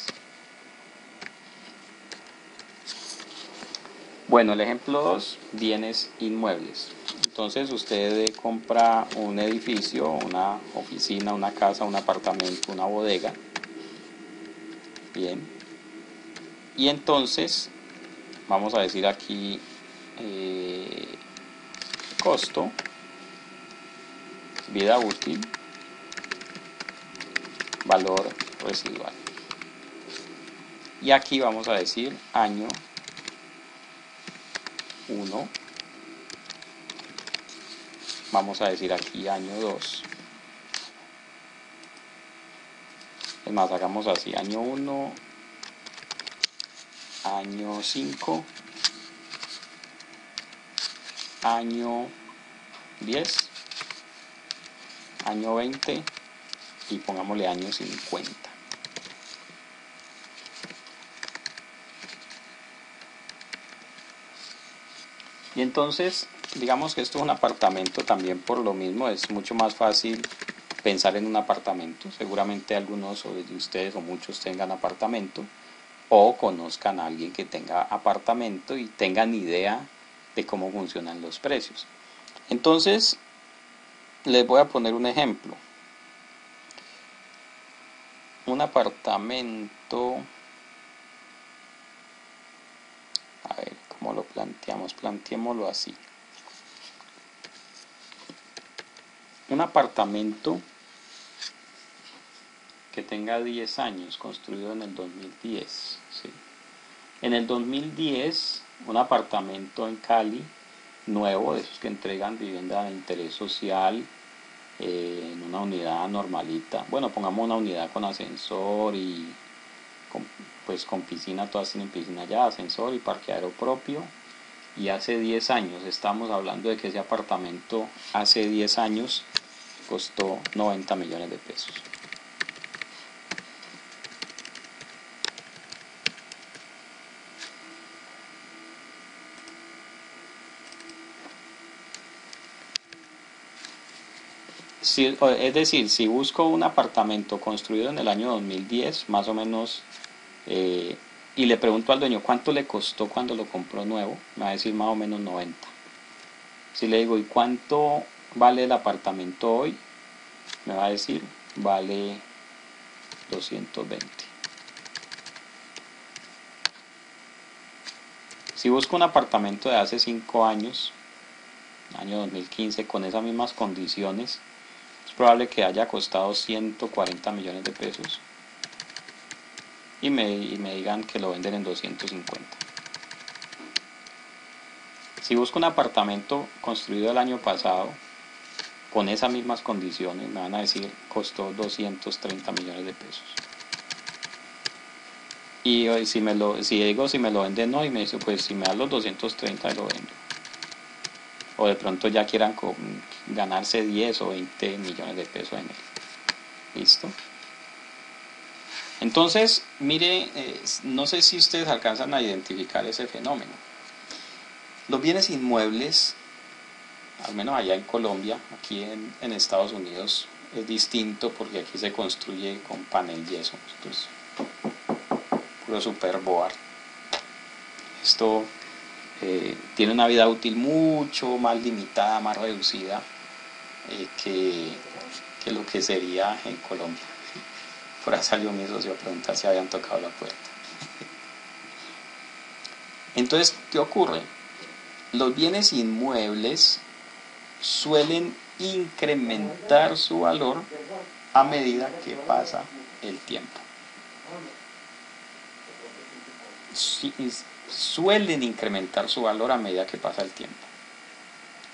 Bueno, el ejemplo 2, bienes inmuebles. Entonces usted compra un edificio, una oficina, una casa, un apartamento, una bodega. Bien. Y entonces, vamos a decir aquí costo, vida útil, valor residual. Y aquí vamos a decir año 1. Vamos a decir aquí año 2. Es más, hagamos así, año 1, año 5, año 10, año 20 y pongámosle año 50. Y entonces, digamos que esto es un apartamento también por lo mismo, es mucho más fácil pensar en un apartamento. Seguramente algunos de ustedes o muchos tengan apartamento o conozcan a alguien que tenga apartamento y tengan idea de cómo funcionan los precios. Entonces, les voy a poner un ejemplo. Un apartamento, a ver, ¿cómo lo planteamos? Planteémoslo así. Un apartamento que tenga 10 años, construido en el 2010. ¿Sí? En el 2010, un apartamento en Cali, nuevo, de esos que entregan vivienda de interés social, en una unidad normalita. Bueno, pongamos una unidad con ascensor y con piscina, todas tienen piscina ya, ascensor y parqueadero propio. Y hace 10 años, estamos hablando de que ese apartamento hace 10 años costó 90 millones de pesos. Es decir, si busco un apartamento construido en el año 2010, más o menos, y le pregunto al dueño cuánto le costó cuando lo compró nuevo, me va a decir más o menos 90. Si le digo, ¿y cuánto vale el apartamento hoy? Me va a decir, vale 220. Si busco un apartamento de hace 5 años, año 2015, con esas mismas condiciones, es probable que haya costado 140 millones de pesos y me digan que lo venden en 250. Si busco un apartamento construido el año pasado con esas mismas condiciones, me van a decir costó 230 millones de pesos. Y si me lo venden hoy, me dice, pues si me dan los 230 lo vendo. O de pronto ya quieran ganarse 10 o 20 millones de pesos en él. ¿Listo? Entonces, mire, no sé si ustedes alcanzan a identificar ese fenómeno. Los bienes inmuebles, al menos allá en Colombia, aquí en Estados Unidos es distinto porque aquí se construye con panel yeso, pues, puro superboard. Esto tiene una vida útil mucho más limitada, más reducida que lo que sería en Colombia. Por ahí salió mi socio a preguntar si habían tocado la puerta. Entonces, ¿qué ocurre? Los bienes inmuebles suelen incrementar su valor a medida que pasa el tiempo. Suelen incrementar su valor a medida que pasa el tiempo.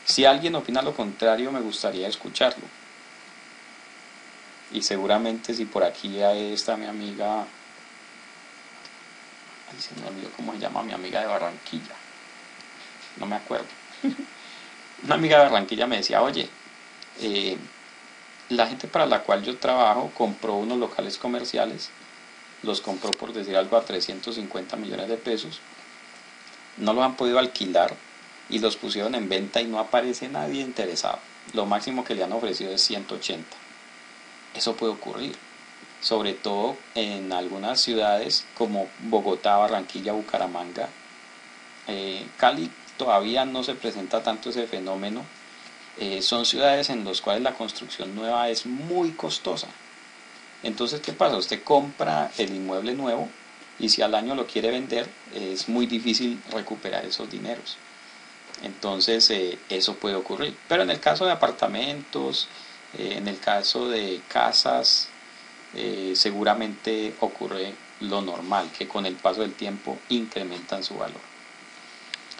Si alguien opina lo contrario, me gustaría escucharlo. Y seguramente si por aquí está mi amiga, ay, se me olvidó cómo se llama, mi amiga de Barranquilla, no me acuerdo. Una amiga de Barranquilla me decía, oye, la gente para la cual yo trabajo compró unos locales comerciales, los compró por decir algo a 350 millones de pesos, no los han podido alquilar y los pusieron en venta y no aparece nadie interesado. Lo máximo que le han ofrecido es 180. Eso puede ocurrir, sobre todo en algunas ciudades como Bogotá, Barranquilla, Bucaramanga. Cali todavía no se presenta tanto ese fenómeno. Son ciudades en las cuales la construcción nueva es muy costosa. Entonces, ¿qué pasa? Usted compra el inmueble nuevo y si al año lo quiere vender, es muy difícil recuperar esos dineros. Entonces, eso puede ocurrir. Pero en el caso de apartamentos, en el caso de casas, seguramente ocurre lo normal, que con el paso del tiempo incrementan su valor.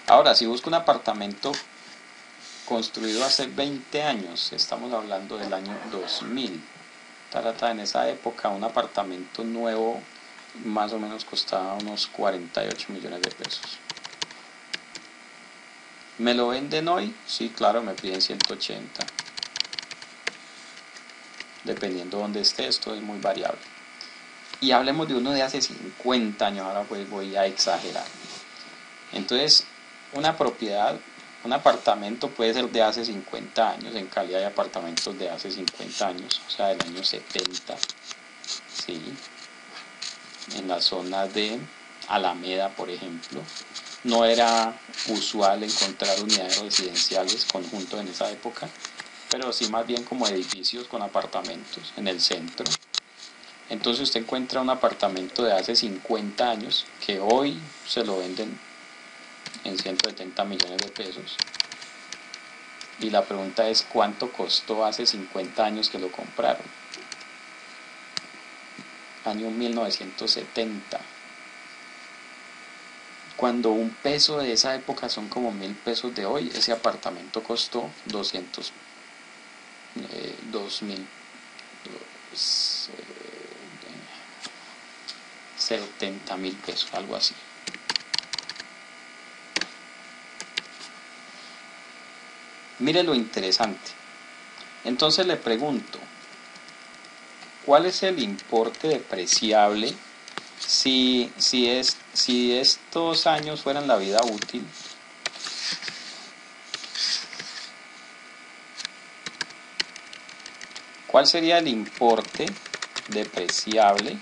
Ahora, si busco un apartamento construido hace 20 años, estamos hablando del año 2000, en esa época un apartamento nuevo más o menos costaba unos 48 millones de pesos. ¿Me lo venden hoy? Sí, claro, me piden 180. Dependiendo de dónde esté, esto es muy variable. Y hablemos de uno de hace 50 años, ahora pues voy a exagerar. Entonces, una propiedad, un apartamento puede ser de hace 50 años, en Cali hay apartamentos de hace 50 años, o sea, del año 70, ¿sí? En la zona de Alameda, por ejemplo. No era usual encontrar unidades residenciales conjuntos en esa época, pero sí más bien como edificios con apartamentos en el centro. Entonces usted encuentra un apartamento de hace 50 años que hoy se lo venden en 170 millones de pesos. Y la pregunta es, ¿cuánto costó hace 50 años que lo compraron? Año 1970. Cuando un peso de esa época son como 1.000 pesos de hoy, ese apartamento costó 70.000 pesos, algo así. Mire lo interesante. Entonces le pregunto, ¿cuál es el importe depreciable si estos años fueran la vida útil? ¿Cuál sería el importe depreciable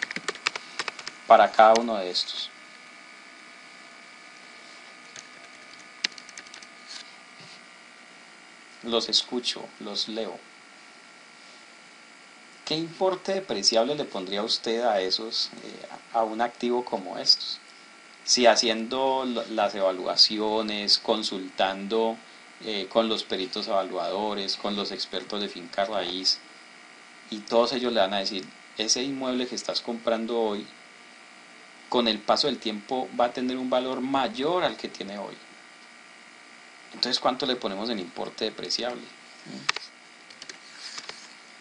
para cada uno de estos? Los escucho, los leo. ¿Qué importe depreciable le pondría usted a a un activo como estos? Si haciendo las evaluaciones, consultando con los peritos evaluadores, con los expertos de finca raíz, y todos ellos le van a decir, ese inmueble que estás comprando hoy, con el paso del tiempo va a tener un valor mayor al que tiene hoy. Entonces, ¿cuánto le ponemos en importe depreciable?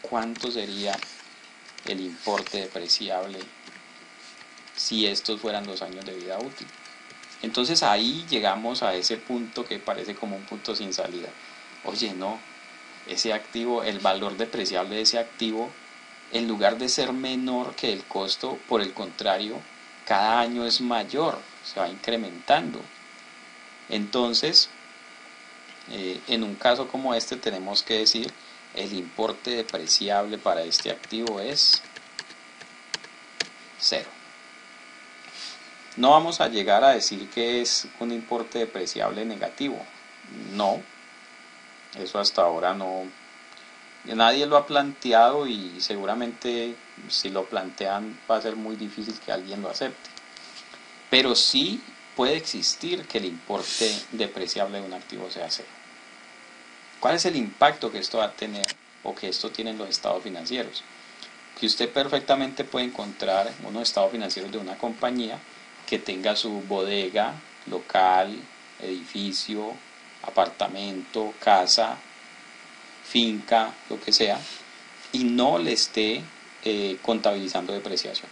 ¿Cuánto sería el importe depreciable si estos fueran los años de vida útil? Entonces ahí llegamos a ese punto que parece como un punto sin salida. Oye, no, ese activo, el valor depreciable de ese activo, en lugar de ser menor que el costo, por el contrario, cada año es mayor, se va incrementando. Entonces, en un caso como este tenemos que decir, el importe depreciable para este activo es 0. No vamos a llegar a decir que es un importe depreciable negativo. No, eso hasta ahora no. Nadie lo ha planteado y seguramente si lo plantean va a ser muy difícil que alguien lo acepte. Pero sí puede existir que el importe depreciable de un activo sea 0. ¿Cuál es el impacto que esto va a tener o que esto tiene en los estados financieros? Que usted perfectamente puede encontrar unos estados financieros de una compañía que tenga su bodega, local, edificio, apartamento, casa, finca, lo que sea, y no le esté contabilizando depreciación.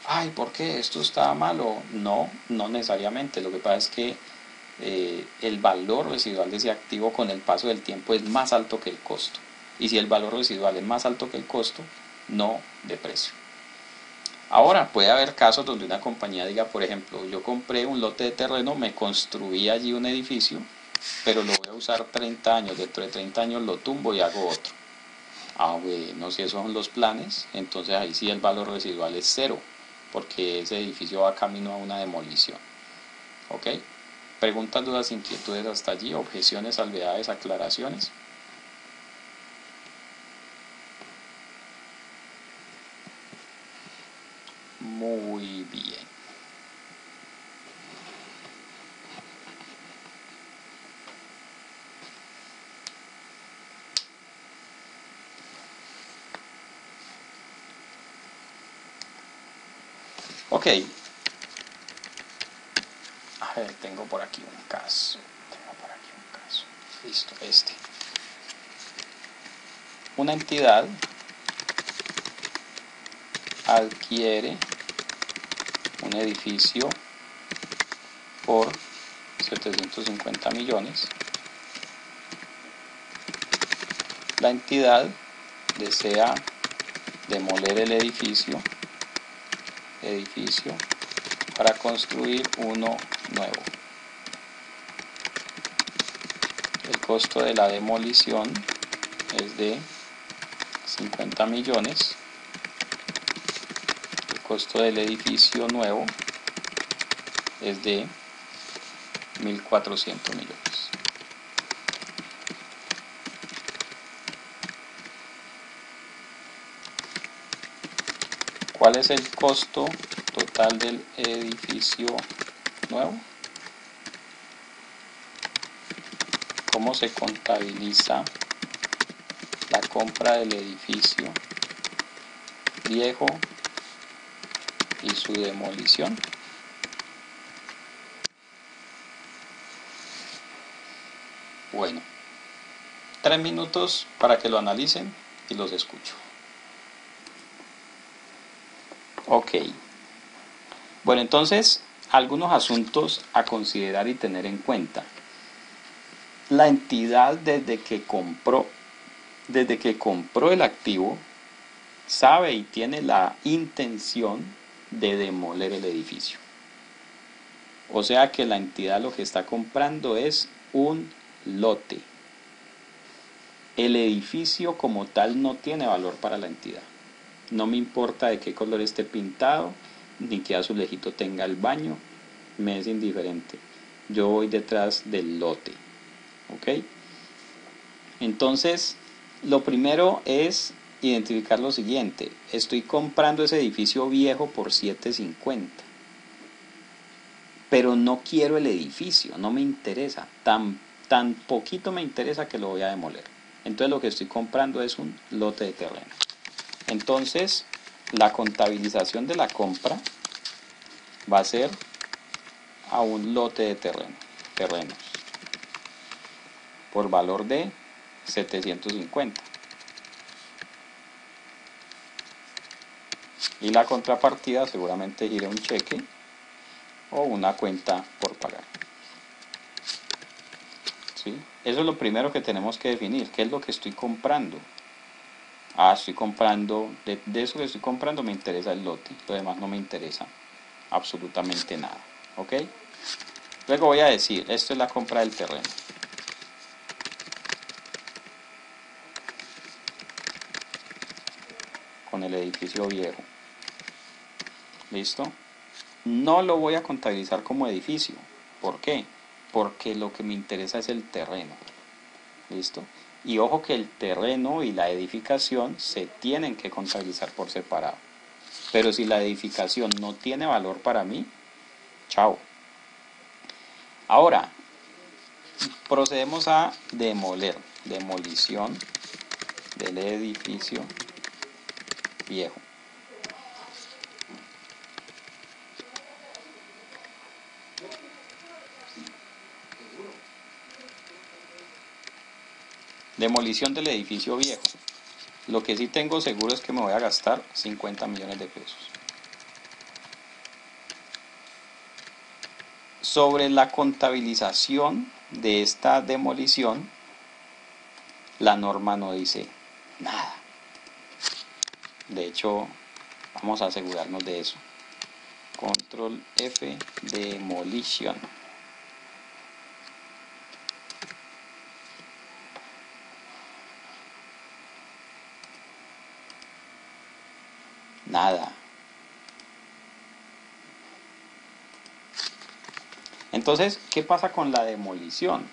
Ay, ¿por qué? ¿Esto está malo? No, no necesariamente. Lo que pasa es que el valor residual de ese activo con el paso del tiempo es más alto que el costo. Y si el valor residual es más alto que el costo, no deprecio. Ahora, puede haber casos donde una compañía diga, por ejemplo, yo compré un lote de terreno, me construí allí un edificio, pero lo voy a usar 30 años, dentro de 30 años lo tumbo y hago otro. Bueno, si esos son los planes, entonces ahí sí el valor residual es 0, porque ese edificio va camino a una demolición. ¿Ok? Preguntas, dudas, inquietudes hasta allí, objeciones, salvedades, aclaraciones. Muy bien. Ok. A ver, tengo por aquí un caso. Listo, este. Una entidad adquiere un edificio por 750 millones. La entidad desea demoler el edificio para construir uno nuevo. El costo de la demolición es de 50 millones. El costo del edificio nuevo es de 1.400 millones. ¿Cuál es el costo total del edificio nuevo? ¿Cómo se contabiliza la compra del edificio viejo y su demolición? Bueno, 3 minutos para que lo analicen y los escucho. Ok. Bueno, entonces, algunos asuntos a considerar y tener en cuenta. La entidad desde que compró el activo, sabe y tiene la intención de demoler el edificio. O sea que la entidad lo que está comprando es un lote. El edificio como tal no tiene valor para la entidad. No me importa de qué color esté pintado, ni qué azulejito tenga el baño, me es indiferente. Yo voy detrás del lote. ¿Ok? Entonces, lo primero es identificar lo siguiente. Estoy comprando ese edificio viejo por 750. Pero no quiero el edificio, no me interesa. tan poquito me interesa que lo voy a demoler. Entonces lo que estoy comprando es un lote de terreno. Entonces la contabilización de la compra va a ser a un lote de terrenos por valor de 750. Y la contrapartida seguramente irá un cheque o una cuenta por pagar. ¿Sí? Eso es lo primero que tenemos que definir. ¿Qué es lo que estoy comprando? Estoy comprando, de eso que estoy comprando me interesa el lote. Lo demás no me interesa absolutamente nada. ¿Ok? Luego voy a decir, esto es la compra del terreno. Con el edificio viejo. ¿Listo? No lo voy a contabilizar como edificio. ¿Por qué? Porque lo que me interesa es el terreno. ¿Listo? Y ojo que el terreno y la edificación se tienen que contabilizar por separado. Pero si la edificación no tiene valor para mí, chao. Ahora, procedemos a demoler. Demolición del edificio viejo. Demolición del edificio viejo. Lo que sí tengo seguro es que me voy a gastar 50 millones de pesos. Sobre la contabilización de esta demolición, la norma no dice nada. De hecho, vamos a asegurarnos de eso. Control F, demolition. Nada. Entonces, ¿qué pasa con la demolición?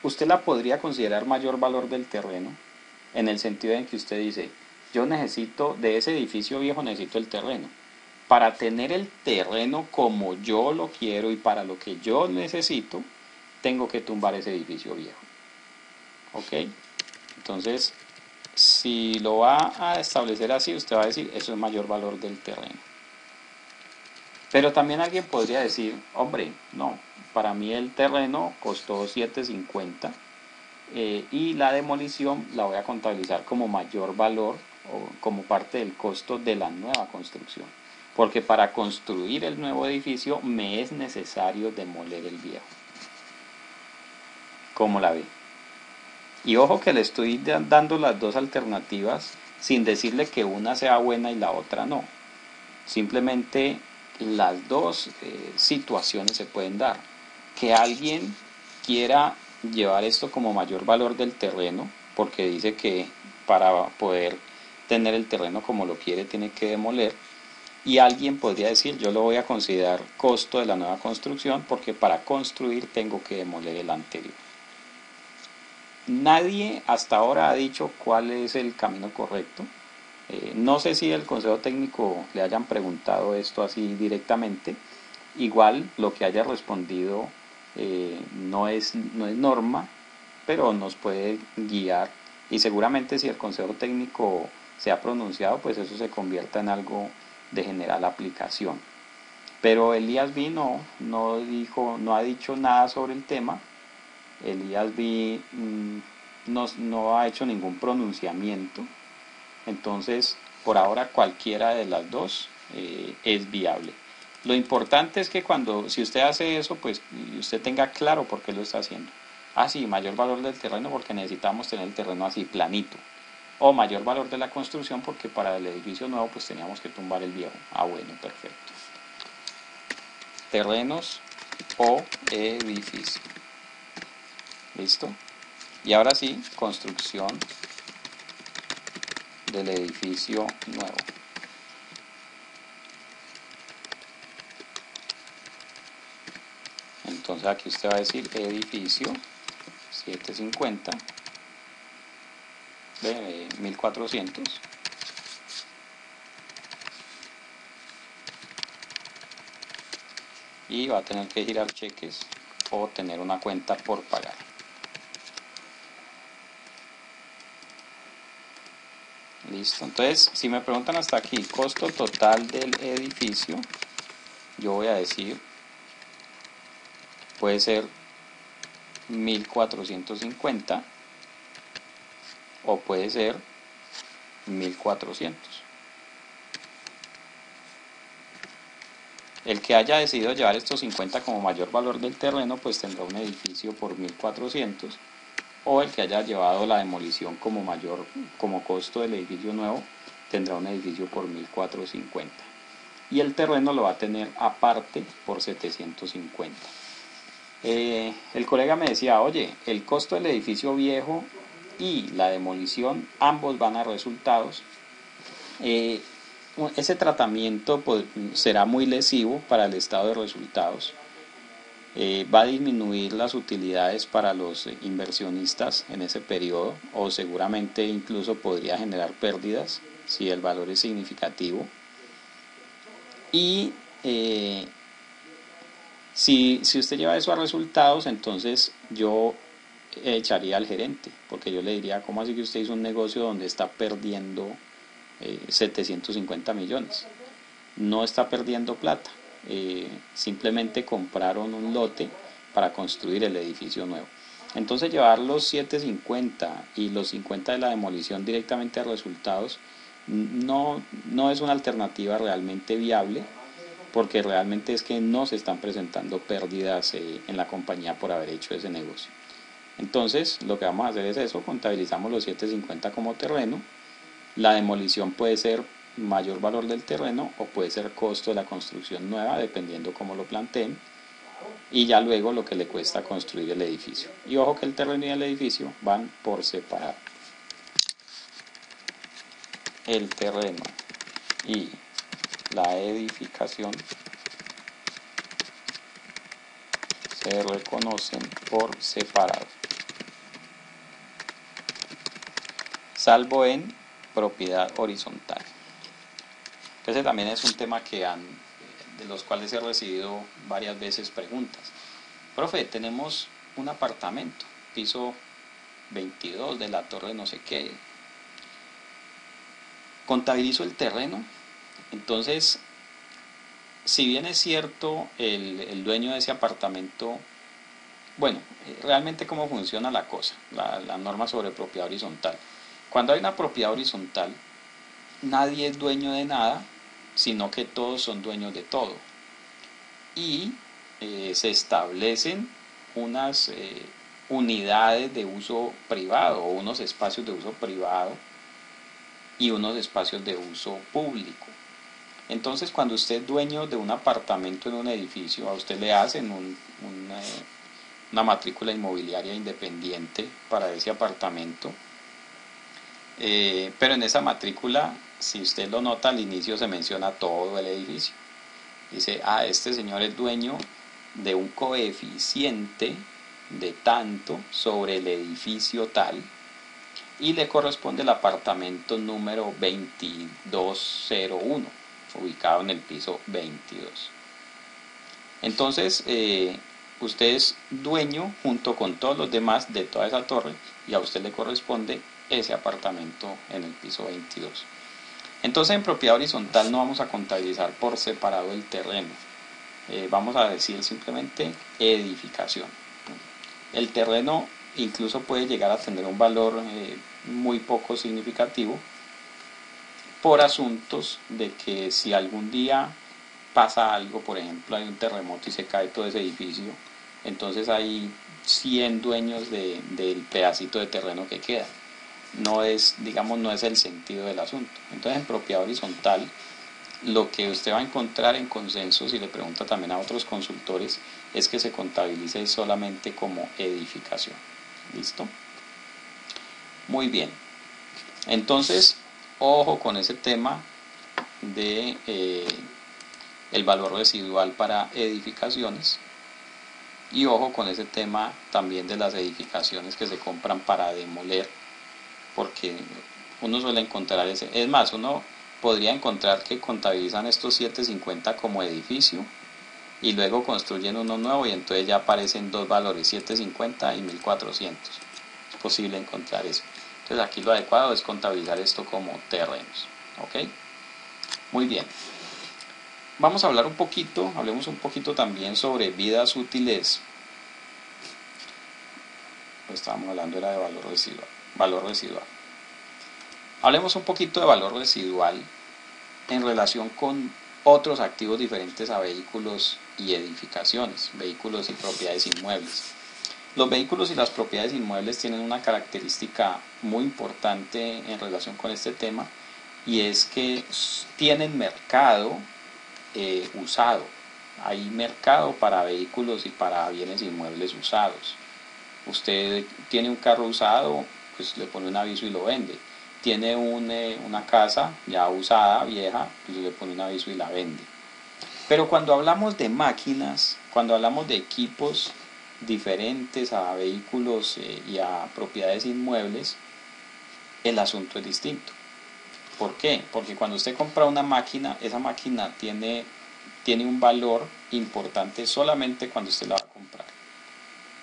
Usted la podría considerar mayor valor del terreno, en el sentido en que usted dice, yo necesito, de ese edificio viejo necesito el terreno. Para tener el terreno como yo lo quiero y para lo que yo necesito, tengo que tumbar ese edificio viejo. ¿Ok? Entonces, si lo va a establecer así, usted va a decir, eso es mayor valor del terreno. Pero también alguien podría decir, hombre, no, para mí el terreno costó 750 y la demolición la voy a contabilizar como mayor valor o como parte del costo de la nueva construcción. Porque para construir el nuevo edificio me es necesario demoler el viejo. ¿Cómo la ve? Y ojo que le estoy dando las dos alternativas sin decirle que una sea buena y la otra no. Simplemente las dos situaciones se pueden dar. Que alguien quiera llevar esto como mayor valor del terreno, porque dice que para poder tener el terreno como lo quiere tiene que demoler. Y alguien podría decir, yo lo voy a considerar costo de la nueva construcción porque para construir tengo que demoler el anterior. Nadie hasta ahora ha dicho cuál es el camino correcto. No sé si el Consejo Técnico le hayan preguntado esto así directamente. Igual lo que haya respondido no es norma, pero nos puede guiar. Y seguramente si el Consejo Técnico se ha pronunciado, pues eso se convierta en algo de general aplicación. Pero Elías B no ha dicho nada sobre el tema. Elías B no ha hecho ningún pronunciamiento. Entonces, por ahora cualquiera de las dos es viable. Lo importante es que si usted hace eso, pues usted tenga claro por qué lo está haciendo. Sí, mayor valor del terreno porque necesitamos tener el terreno así planito. O mayor valor de la construcción porque para el edificio nuevo pues teníamos que tumbar el viejo. Bueno, perfecto. Terrenos o edificio. ¿Listo? Y ahora sí, construcción del edificio nuevo. Entonces aquí usted va a decir edificio 750 de 1400. y va a tener que girar cheques o tener una cuenta por pagar. Listo, entonces si me preguntan hasta aquí costo total del edificio, yo voy a decir puede ser 1450 o puede ser 1400. El que haya decidido llevar estos 50 como mayor valor del terreno, pues tendrá un edificio por 1400, o el que haya llevado la demolición como costo del edificio nuevo, tendrá un edificio por 1450. Y el terreno lo va a tener aparte por 750. El colega me decía, oye, el costo del edificio viejo y la demolición, ambos van a resultados. Ese tratamiento será muy lesivo para el estado de resultados. Va a disminuir las utilidades para los inversionistas en ese periodo, o seguramente incluso podría generar pérdidas si el valor es significativo. Y si usted lleva eso a resultados, entonces yo echaría al gerente, porque yo le diría, ¿cómo así que usted hizo un negocio donde está perdiendo 750 millones? No está perdiendo plata, simplemente compraron un lote para construir el edificio nuevo. Entonces llevar los 750 y los 50 de la demolición directamente a resultados no es una alternativa realmente viable, porque realmente es que no se están presentando pérdidas en la compañía por haber hecho ese negocio. Entonces lo que vamos a hacer es eso, contabilizamos los 750 como terreno. La demolición puede ser mayor valor del terreno o puede ser costo de la construcción nueva, dependiendo cómo lo planteen, y ya luego lo que le cuesta construir el edificio. Y ojo que el terreno y el edificio van por separado. El terreno y la edificación se reconocen por separado, salvo en propiedad horizontal. Ese también es un tema de los cuales he recibido varias veces preguntas. Profe, tenemos un apartamento, piso 22 de la torre no sé qué. Contabilizo el terreno. Entonces, si bien es cierto, el dueño de ese apartamento, bueno, realmente cómo funciona la cosa, la norma sobre propiedad horizontal. Cuando hay una propiedad horizontal, nadie es dueño de nada, sino que todos son dueños de todo. Y se establecen unas unidades de uso privado, o unos espacios de uso privado y unos espacios de uso público. Entonces, cuando usted es dueño de un apartamento en un edificio, a usted le hacen una matrícula inmobiliaria independiente para ese apartamento, pero en esa matrícula, si usted lo nota, al inicio se menciona todo el edificio. Dice, este señor es dueño de un coeficiente de tanto sobre el edificio tal, y le corresponde el apartamento número 2201, ubicado en el piso 22. Entonces, usted es dueño junto con todos los demás de toda esa torre, y a usted le corresponde ese apartamento en el piso 22. Entonces, en propiedad horizontal no vamos a contabilizar por separado el terreno. Vamos a decir simplemente edificación. El terreno incluso puede llegar a tener un valor muy poco significativo, por asuntos de que si algún día pasa algo, por ejemplo hay un terremoto y se cae todo ese edificio, entonces hay 100 dueños del pedacito de terreno que queda. No es el sentido del asunto. Entonces, en propiedad horizontal, lo que usted va a encontrar en consenso, si le pregunta también a otros consultores, es que se contabilice solamente como edificación. ¿Listo? Muy bien. Entonces, ojo con ese tema de el valor residual para edificaciones, y ojo con ese tema también de las edificaciones que se compran para demoler, porque uno suele encontrar es más, uno podría encontrar que contabilizan estos 750 como edificio y luego construyen uno nuevo y entonces ya aparecen dos valores, 750 y 1400. Es posible encontrar eso. Entonces aquí lo adecuado es contabilizar esto como terrenos. ¿Ok? Muy bien. Vamos a hablar hablemos un poquito también sobre vidas útiles. Pues estábamos hablando era de valor residual. Valor residual. Hablemos un poquito de valor residual en relación con otros activos diferentes a vehículos y edificaciones, vehículos y propiedades inmuebles. Los vehículos y las propiedades inmuebles tienen una característica muy importante en relación con este tema, y es que tienen mercado usado. Hay mercado para vehículos y para bienes inmuebles usados. Usted tiene un carro usado, pues le pone un aviso y lo vende. Tiene una casa ya usada, vieja, pues le pone un aviso y la vende. Pero cuando hablamos de máquinas, cuando hablamos de equipos diferentes a vehículos y a propiedades inmuebles, el asunto es distinto. ¿Por qué? Porque cuando usted compra una máquina, esa máquina tiene un valor importante solamente cuando usted la va a comprar.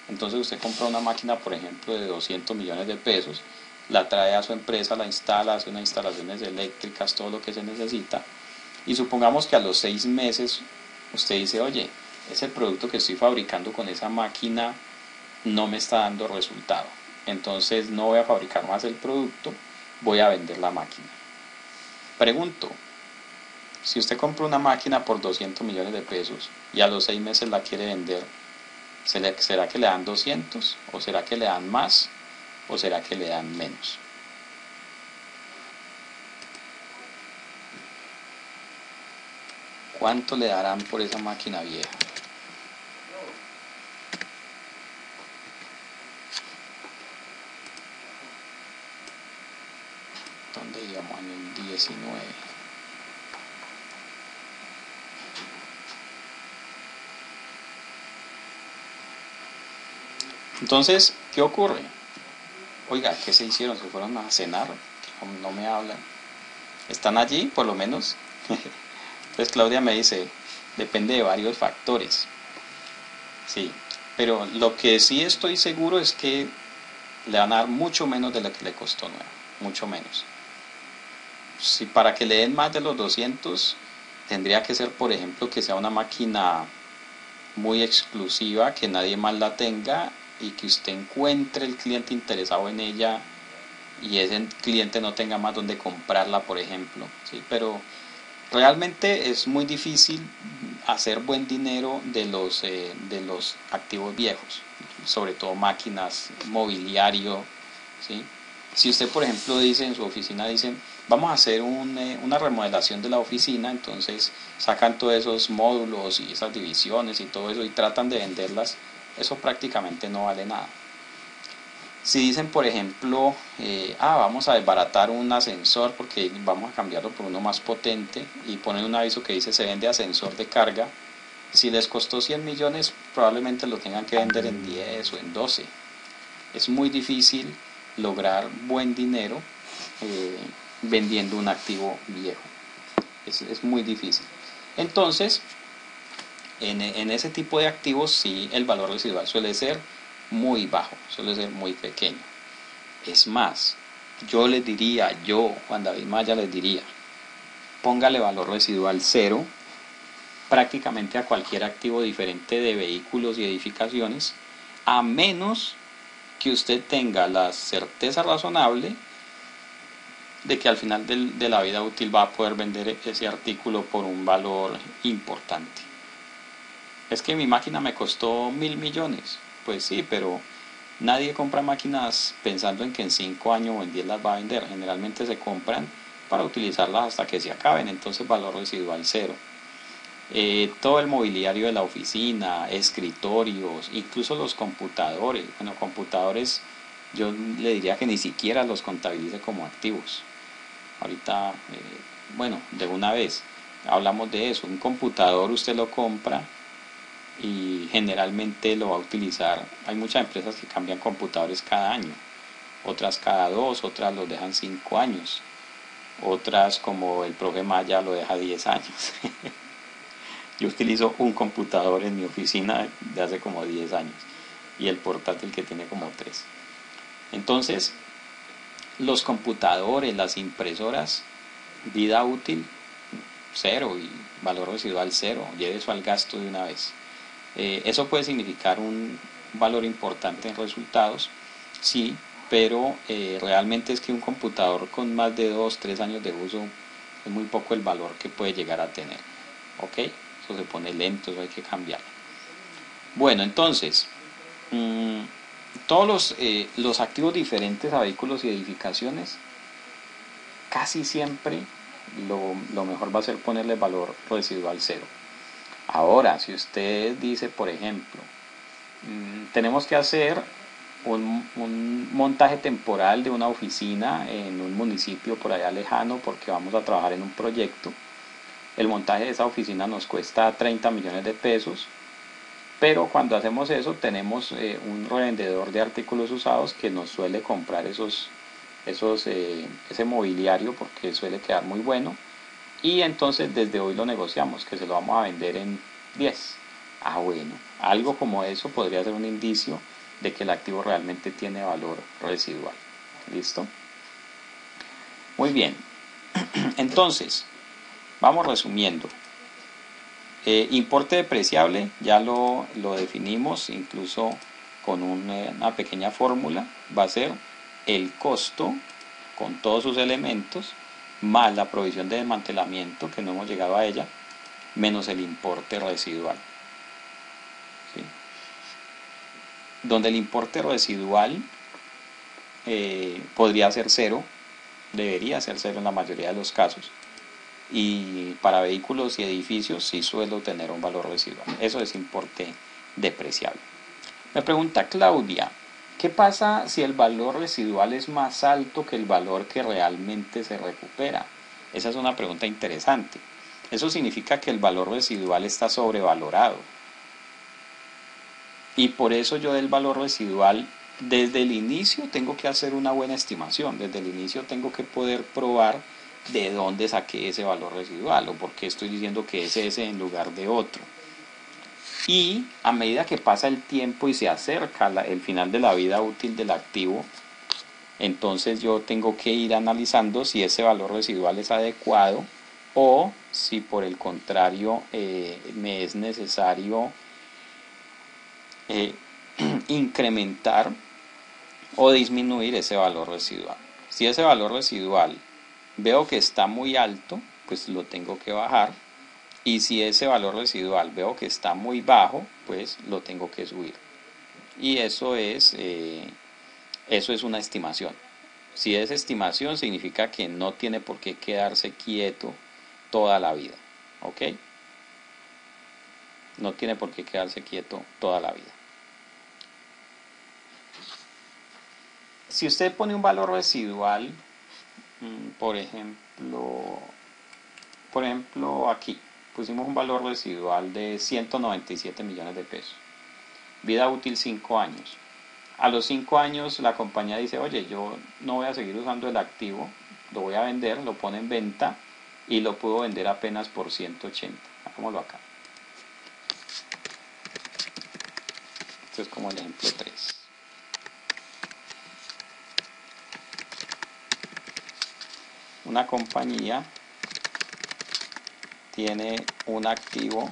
Entonces usted compra una máquina, por ejemplo, de 200 millones de pesos, la trae a su empresa, la instala, hace unas instalaciones eléctricas, todo lo que se necesita, y supongamos que a los 6 meses usted dice, oye, ese producto que estoy fabricando con esa máquina no me está dando resultado, entonces no voy a fabricar más el producto, voy a vender la máquina. Pregunto, si usted compra una máquina por 200 millones de pesos y a los 6 meses la quiere vender, ¿será que le dan 200? ¿O será que le dan más? ¿O será que le dan menos? ¿Cuánto le darán por esa máquina vieja? ¿Dónde íbamos? En el 19. Entonces, ¿qué ocurre? Oiga, ¿qué se hicieron? ¿Se fueron a cenar? No me hablan. ¿Están allí, por lo menos? Pues Claudia me dice, depende de varios factores. Sí, pero lo que sí estoy seguro es que le van a dar mucho menos de lo que le costó nueva, mucho menos. Si para que le den más de los 200, tendría que ser, por ejemplo, que sea una máquina muy exclusiva, que nadie más la tenga y que usted encuentre el cliente interesado en ella y ese cliente no tenga más donde comprarla, por ejemplo. ¿Sí? Pero realmente es muy difícil hacer buen dinero de los activos viejos, sobre todo máquinas, mobiliario. ¿Sí? Si usted, por ejemplo, dice en su oficina, dicen, vamos a hacer una remodelación de la oficina, entonces sacan todos esos módulos y esas divisiones y todo eso y tratan de venderlas, eso prácticamente no vale nada. Si dicen, por ejemplo, vamos a desbaratar un ascensor porque vamos a cambiarlo por uno más potente y ponen un aviso que dice se vende ascensor de carga, si les costó 100 millones probablemente lo tengan que vender en 10 o en 12. Es muy difícil lograr buen dinero vendiendo un activo viejo. Es muy difícil. Entonces, en ese tipo de activos sí el valor residual suele ser muy bajo, suele ser muy pequeño. Es más, Juan David Maya les diría, póngale valor residual cero prácticamente a cualquier activo diferente de vehículos y edificaciones, a menos que usted tenga la certeza razonable de que al final de la vida útil va a poder vender ese artículo por un valor importante. Es que mi máquina me costó 1.000 millones. Pues sí, pero nadie compra máquinas pensando en que en 5 años o en 10 las va a vender. Generalmente se compran para utilizarlas hasta que se acaben, entonces valor residual cero. Todo el mobiliario de la oficina, escritorios, incluso los computadores. Bueno, computadores yo le diría que ni siquiera los contabilice como activos. Ahorita, de una vez hablamos de eso. Un computador usted lo compra y generalmente lo va a utilizar. Hay muchas empresas que cambian computadores cada año, otras cada 2, otras los dejan 5 años, otras como el profe Maya lo deja 10 años. Yo utilizo un computador en mi oficina de hace como 10 años y el portátil que tiene como 3. Entonces, los computadores, las impresoras, vida útil 0 y valor residual 0. Lleve eso al gasto de una vez. Eso puede significar un valor importante en resultados, sí, pero realmente es que un computador con más de 2-3 años de uso es muy poco el valor que puede llegar a tener. ¿Ok? Eso se pone lento, eso hay que cambiarlo. Bueno, entonces, todos los activos diferentes a vehículos y edificaciones, casi siempre lo mejor va a ser ponerle valor residual 0. Ahora, si usted dice, por ejemplo, tenemos que hacer un montaje temporal de una oficina en un municipio por allá lejano porque vamos a trabajar en un proyecto. El montaje de esa oficina nos cuesta 30 millones de pesos, pero cuando hacemos eso tenemos un revendedor de artículos usados que nos suele comprar ese mobiliario porque suele quedar muy bueno, y entonces desde hoy lo negociamos, que se lo vamos a vender en 10. Bueno, algo como eso podría ser un indicio de que el activo realmente tiene valor residual. ¿Listo? Muy bien. Entonces, vamos resumiendo. Importe depreciable, ya lo definimos incluso con una pequeña fórmula. Va a ser el costo con todos sus elementos más la provisión de desmantelamiento, que no hemos llegado a ella, menos el importe residual. ¿Sí? Donde el importe residual podría ser 0, debería ser 0 en la mayoría de los casos, y para vehículos y edificios sí suelo tener un valor residual. Eso es importe depreciable. Me pregunta Claudia, ¿qué pasa si el valor residual es más alto que el valor que realmente se recupera? Esa es una pregunta interesante. Eso significa que el valor residual está sobrevalorado. Y por eso yo del valor residual, desde el inicio tengo que hacer una buena estimación. Desde el inicio tengo que poder probar de dónde saqué ese valor residual o por qué estoy diciendo que es ese en lugar de otro. Y a medida que pasa el tiempo y se acerca el final de la vida útil del activo, entonces yo tengo que ir analizando si ese valor residual es adecuado o si por el contrario me es necesario incrementar o disminuir ese valor residual. Si ese valor residual veo que está muy alto, pues lo tengo que bajar. Y si ese valor residual veo que está muy bajo, pues lo tengo que subir. Y eso es una estimación. Si es estimación, significa que no tiene por qué quedarse quieto toda la vida. ¿Ok? No tiene por qué quedarse quieto toda la vida. Si usted pone un valor residual, por ejemplo aquí, pusimos un valor residual de 197 millones de pesos. Vida útil 5 años. A los 5 años la compañía dice, oye, yo no voy a seguir usando el activo, lo voy a vender, lo pone en venta y lo puedo vender apenas por 180. Hagámoslo acá. Esto es como el ejemplo 3. Una compañía tiene un activo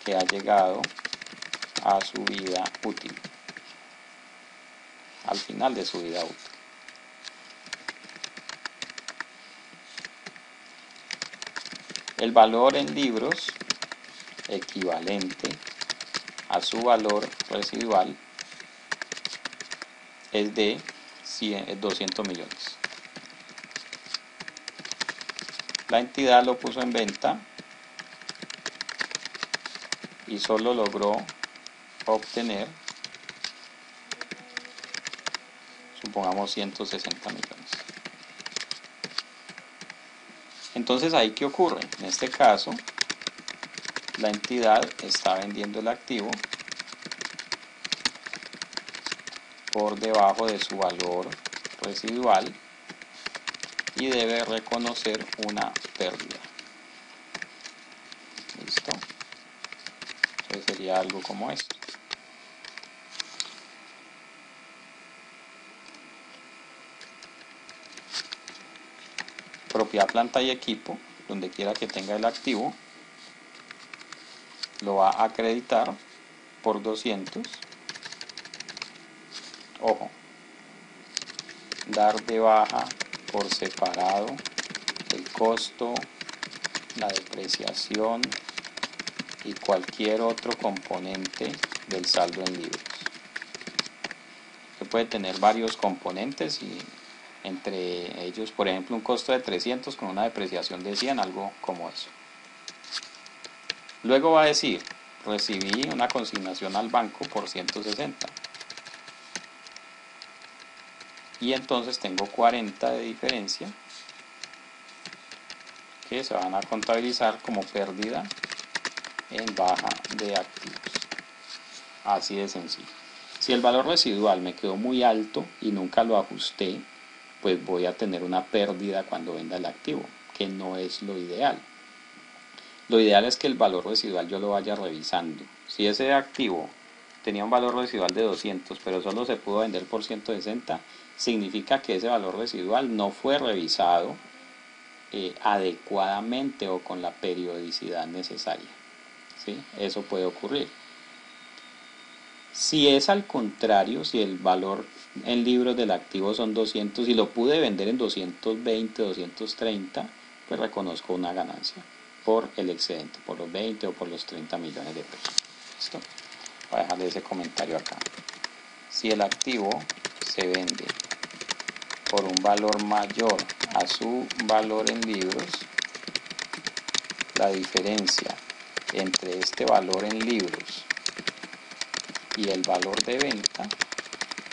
que ha llegado a su vida útil, al final de su vida útil. El valor en libros equivalente a su valor residual es de 200 millones. La entidad lo puso en venta y solo logró obtener, supongamos, 160 millones. Entonces, ¿ahí qué ocurre? En este caso, la entidad está vendiendo el activo por debajo de su valor residual y debe reconocer una pérdida. ¿Listo? Entonces sería algo como esto. Propiedad planta y equipo, donde quiera que tenga el activo, lo va a acreditar por 200. Ojo, dar de baja por separado el costo, la depreciación y cualquier otro componente del saldo en libros. Se puede tener varios componentes y entre ellos, por ejemplo, un costo de 300 con una depreciación de 100, algo como eso. Luego va a decir, recibí una consignación al banco por 160. Y entonces tengo 40 de diferencia que se van a contabilizar como pérdida en baja de activos. Así de sencillo. Si el valor residual me quedó muy alto y nunca lo ajusté, pues voy a tener una pérdida cuando venda el activo, que no es lo ideal. Lo ideal es que el valor residual yo lo vaya revisando. Si ese activo tenía un valor residual de 200, pero solo se pudo vender por 160, significa que ese valor residual no fue revisado adecuadamente o con la periodicidad necesaria. ¿Sí? Eso puede ocurrir. Si es al contrario, si el valor en libros del activo son 200 y lo pude vender en 220, 230, pues reconozco una ganancia por el excedente, por los 20 o por los 30 millones de pesos. ¿Listo? Voy a dejarle ese comentario acá. Si el activo se vende por un valor mayor a su valor en libros, la diferencia entre este valor en libros y el valor de venta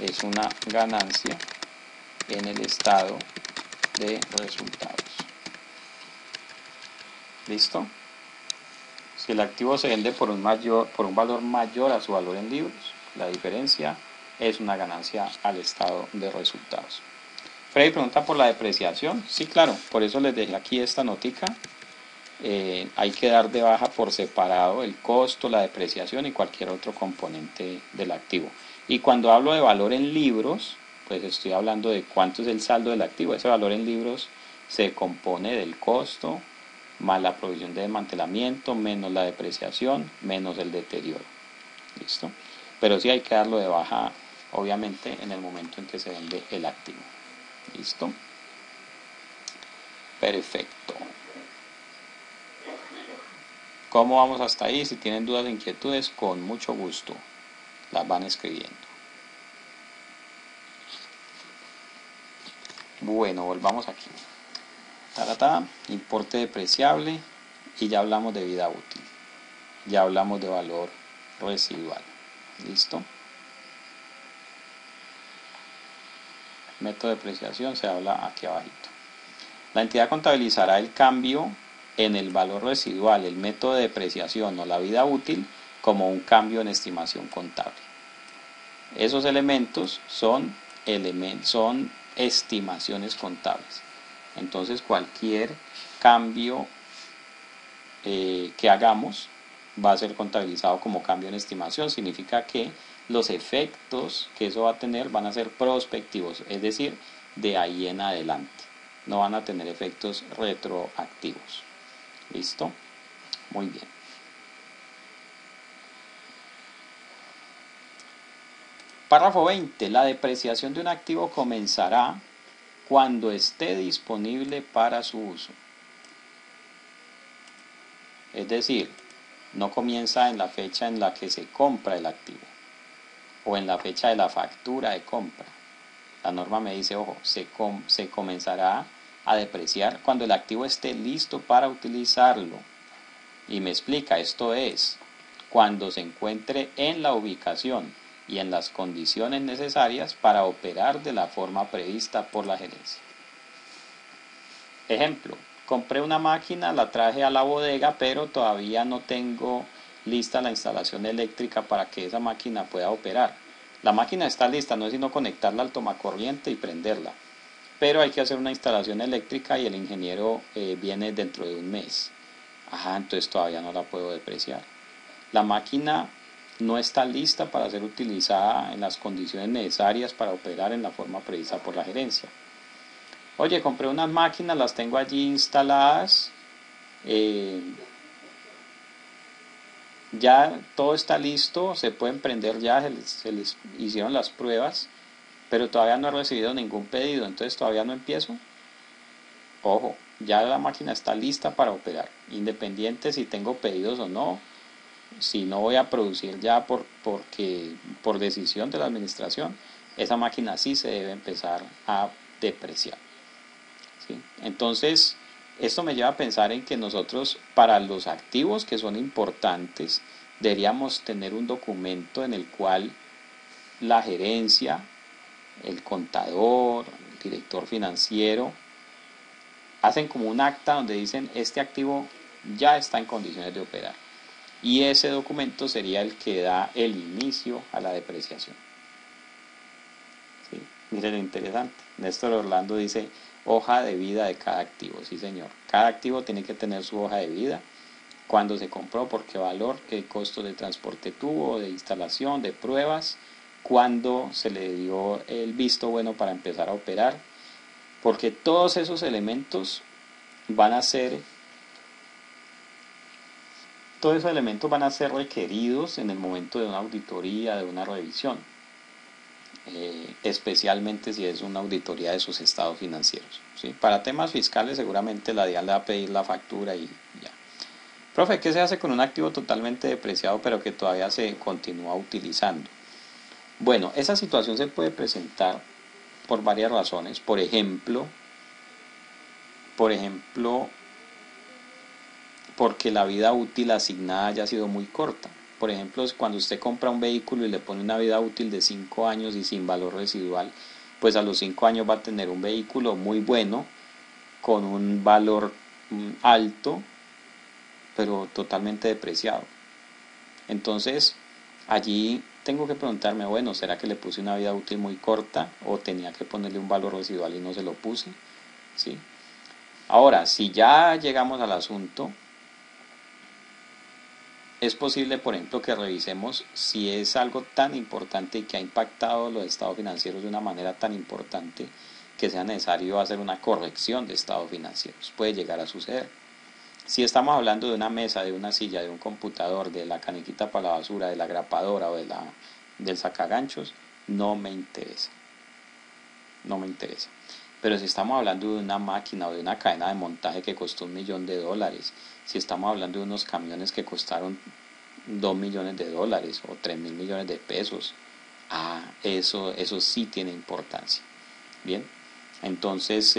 es una ganancia en el estado de resultados. ¿Listo? Si el activo se vende por un valor mayor a su valor en libros, la diferencia es una ganancia al estado de resultados. Freddy pregunta por la depreciación. Sí, claro, por eso les dejé aquí esta notica. Hay que dar de baja por separado el costo, la depreciación y cualquier otro componente del activo. Y cuando hablo de valor en libros, pues estoy hablando de cuánto es el saldo del activo. Ese valor en libros se compone del costo más la provisión de desmantelamiento, menos la depreciación, menos el deterioro. ¿Listo? Pero sí hay que darlo de baja, obviamente, en el momento en que se vende el activo. ¿Listo? Perfecto. ¿Cómo vamos hasta ahí? Si tienen dudas e inquietudes, con mucho gusto las van escribiendo. Bueno, volvamos aquí. Importe depreciable y ya hablamos de vida útil. Ya hablamos de valor residual. ¿Listo? Método de depreciación se habla aquí abajito. La entidad contabilizará el cambio en el valor residual, el método de depreciación o la vida útil como un cambio en estimación contable. Esos elementos son estimaciones contables. Entonces cualquier cambio que hagamos va a ser contabilizado como cambio en estimación. Significa que los efectos que eso va a tener van a ser prospectivos, es decir, de ahí en adelante. No van a tener efectos retroactivos. ¿Listo? Muy bien. Párrafo 20. La depreciación de un activo comenzará cuando esté disponible para su uso. Es decir, no comienza en la fecha en la que se compra el activo o en la fecha de la factura de compra. La norma me dice, ojo, se comenzará a depreciar cuando el activo esté listo para utilizarlo. Y me explica, esto es, cuando se encuentre en la ubicación y en las condiciones necesarias para operar de la forma prevista por la gerencia. Ejemplo, compré una máquina, la traje a la bodega, pero todavía no tengo lista la instalación eléctrica para que esa máquina pueda operar. La máquina está lista, no es sino conectarla al tomacorriente y prenderla. Pero hay que hacer una instalación eléctrica y el ingeniero viene dentro de un mes. Entonces todavía no la puedo depreciar. La máquina no está lista para ser utilizada en las condiciones necesarias para operar en la forma prevista por la gerencia. Oye, compré unas máquinas, las tengo allí instaladas, ya todo está listo, se pueden prender ya, se les hicieron las pruebas, pero todavía no he recibido ningún pedido, entonces todavía no empiezo. Ojo, ya la máquina está lista para operar, independiente si tengo pedidos o no, si no voy a producir ya porque por decisión de la administración, esa máquina sí se debe empezar a depreciar, ¿sí? Entonces, esto me lleva a pensar en que nosotros, para los activos que son importantes, deberíamos tener un documento en el cual la gerencia, el contador, el director financiero, hacen como un acta donde dicen este activo ya está en condiciones de operar. Y ese documento sería el que da el inicio a la depreciación. ¿Sí? Miren lo interesante. Néstor Orlando dice hoja de vida de cada activo. Sí, señor. Cada activo tiene que tener su hoja de vida. Cuándo se compró, por qué valor, qué costo de transporte tuvo, de instalación, de pruebas, cuándo se le dio el visto bueno para empezar a operar. Porque todos esos elementos van a ser requeridos en el momento de una auditoría, de una revisión, especialmente si es una auditoría de sus estados financieros, ¿sí? Para temas fiscales seguramente la DIAN le va a pedir la factura y ya. Profe, ¿qué se hace con un activo totalmente depreciado pero que todavía se continúa utilizando? Bueno, esa situación se puede presentar por varias razones. Por ejemplo, porque la vida útil asignada haya sido muy corta. Por ejemplo, cuando usted compra un vehículo y le pone una vida útil de 5 años y sin valor residual, pues a los 5 años va a tener un vehículo muy bueno, con un valor alto, pero totalmente depreciado. Entonces, allí tengo que preguntarme, bueno, ¿será que le puse una vida útil muy corta o tenía que ponerle un valor residual y no se lo puse? ¿Sí? Ahora, si ya llegamos al asunto, es posible, por ejemplo, que revisemos si es algo tan importante y que ha impactado los estados financieros de una manera tan importante que sea necesario hacer una corrección de estados financieros. Puede llegar a suceder. Si estamos hablando de una mesa, de una silla, de un computador, de la canequita para la basura, de la grapadora o del sacaganchos, no me interesa. No me interesa. Pero si estamos hablando de una máquina o de una cadena de montaje que costó $1.000.000, si estamos hablando de unos camiones que costaron $2.000.000 o 3.000.000.000 de pesos, eso sí tiene importancia. Bien, entonces,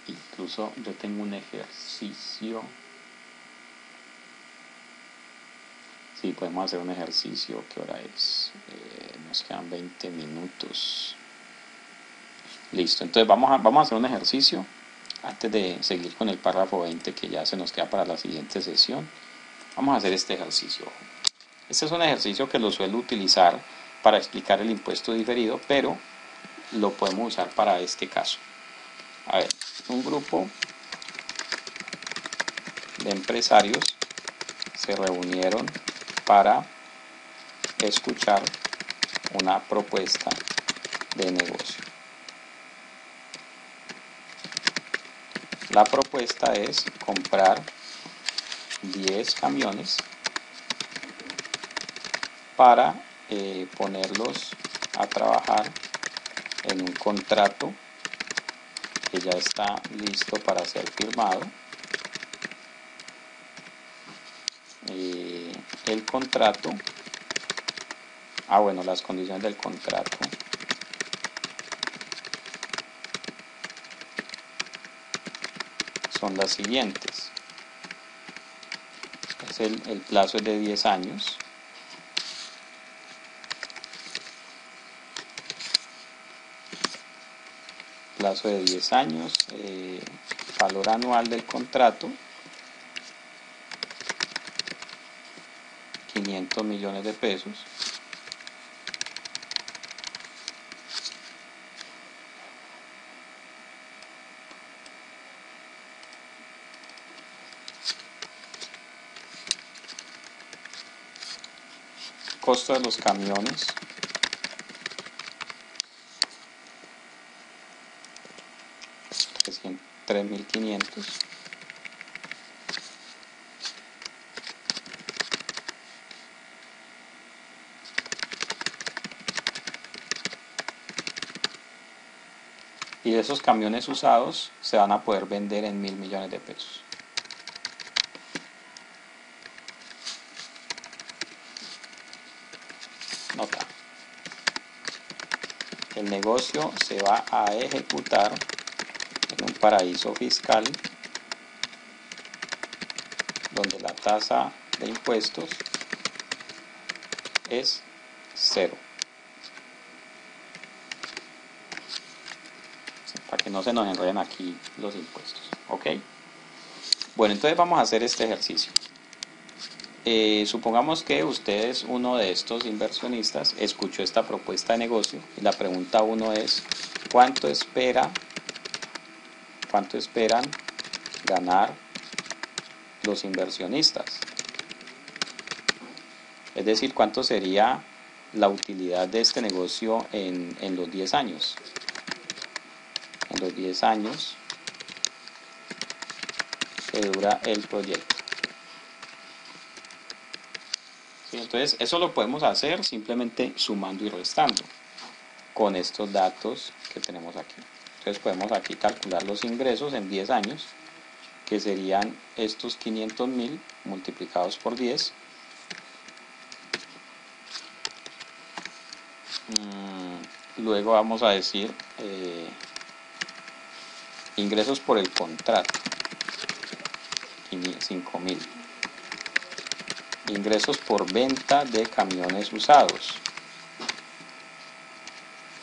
incluso yo tengo un ejercicio. Sí, podemos hacer un ejercicio. ¿Qué hora es? Nos quedan 20 minutos. Listo, entonces vamos a hacer un ejercicio antes de seguir con el párrafo 20 que ya se nos queda para la siguiente sesión. Vamos a hacer este ejercicio. Este es un ejercicio que lo suelo utilizar para explicar el impuesto diferido, pero lo podemos usar para este caso. A ver, un grupo de empresarios se reunieron para escuchar una propuesta de negocio. La propuesta es comprar 10 camiones para ponerlos a trabajar en un contrato que ya está listo para ser firmado. El contrato, bueno, las condiciones del contrato son las siguientes. El plazo es de 10 años. Plazo de 10 años, valor anual del contrato, $500.000.000. Costo de los camiones. $3.500. Y esos camiones usados se van a poder vender en 1.000 millones de pesos. Nota. El negocio se va a ejecutar en un paraíso fiscal donde la tasa de impuestos es 0. Para que no se nos enreden aquí los impuestos. ¿Ok? Bueno, entonces vamos a hacer este ejercicio. Supongamos que usted es uno de estos inversionistas, escuchó esta propuesta de negocio y la pregunta 1 es ¿cuánto esperan ganar los inversionistas? Es decir, ¿cuánto sería la utilidad de este negocio en los 10 años? En los 10 años que dura el proyecto. ¿Sí? Entonces, eso lo podemos hacer simplemente sumando y restando con estos datos que tenemos aquí. Entonces, podemos aquí calcular los ingresos en 10 años, que serían estos 500.000 multiplicados por 10. Luego vamos a decir ingresos por el contrato, 5.000. Ingresos por venta de camiones usados,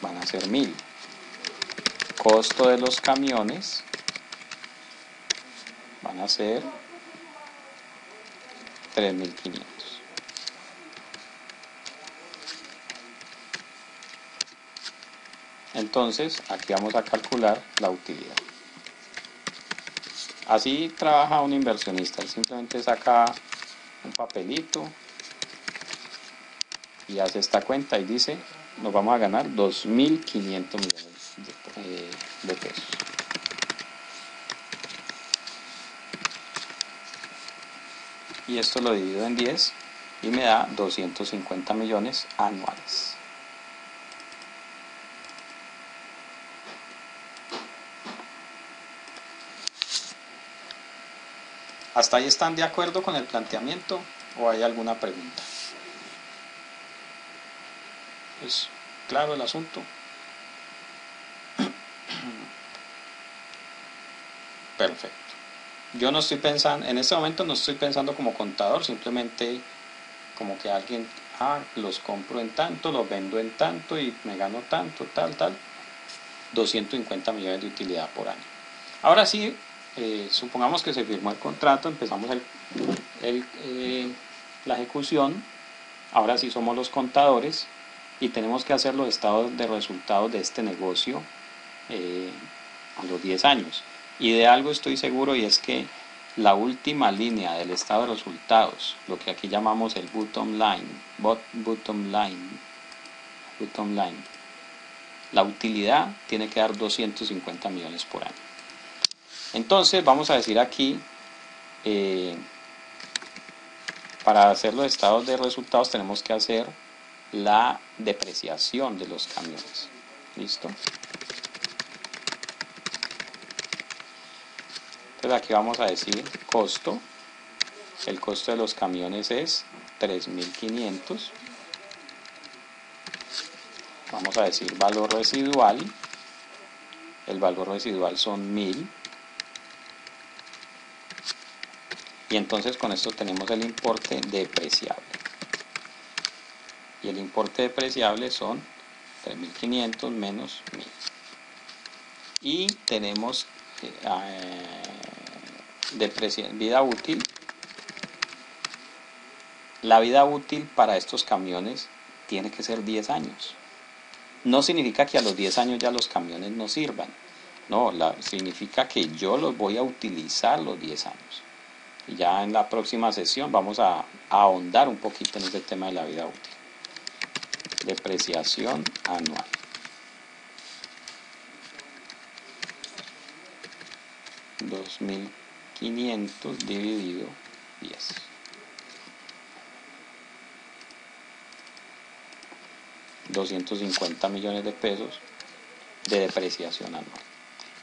van a ser 1.000. Costo de los camiones van a ser 3.500. Entonces, aquí vamos a calcular la utilidad. Así trabaja un inversionista. Él simplemente saca un papelito y hace esta cuenta y dice, nos vamos a ganar 2.500 millones de pesos. Y esto lo divido en 10 y me da 250 millones anuales. ¿Hasta ahí están de acuerdo con el planteamiento o hay alguna pregunta? ¿Es claro el asunto? Perfecto. Yo no estoy pensando, en este momento no estoy pensando como contador, simplemente como que alguien, los compro en tanto, los vendo en tanto y me gano tanto, tal. 250 millones de utilidad por año. Ahora sí, supongamos que se firmó el contrato, empezamos la ejecución. Ahora sí somos los contadores y tenemos que hacer los estados de resultados de este negocio a los 10 años. Y de algo estoy seguro, y es que la última línea del estado de resultados, lo que aquí llamamos el bottom line, la utilidad tiene que dar 250 millones por año. Entonces vamos a decir aquí, para hacer los estados de resultados tenemos que hacer la depreciación de los camiones. ¿Listo? Entonces aquí vamos a decir costo. El costo de los camiones es 3.500. Vamos a decir valor residual. El valor residual son 1.000. Y entonces con esto tenemos el importe depreciable. Y el importe depreciable son 3.500 menos 1.000. Y tenemos vida útil. La vida útil para estos camiones tiene que ser 10 años. No significa que a los 10 años ya los camiones no sirvan. No, significa que yo los voy a utilizar los 10 años. Y ya en la próxima sesión vamos a ahondar un poquito en ese tema de la vida útil. Depreciación anual. $2.500 dividido 10. $250 millones de pesos de depreciación anual.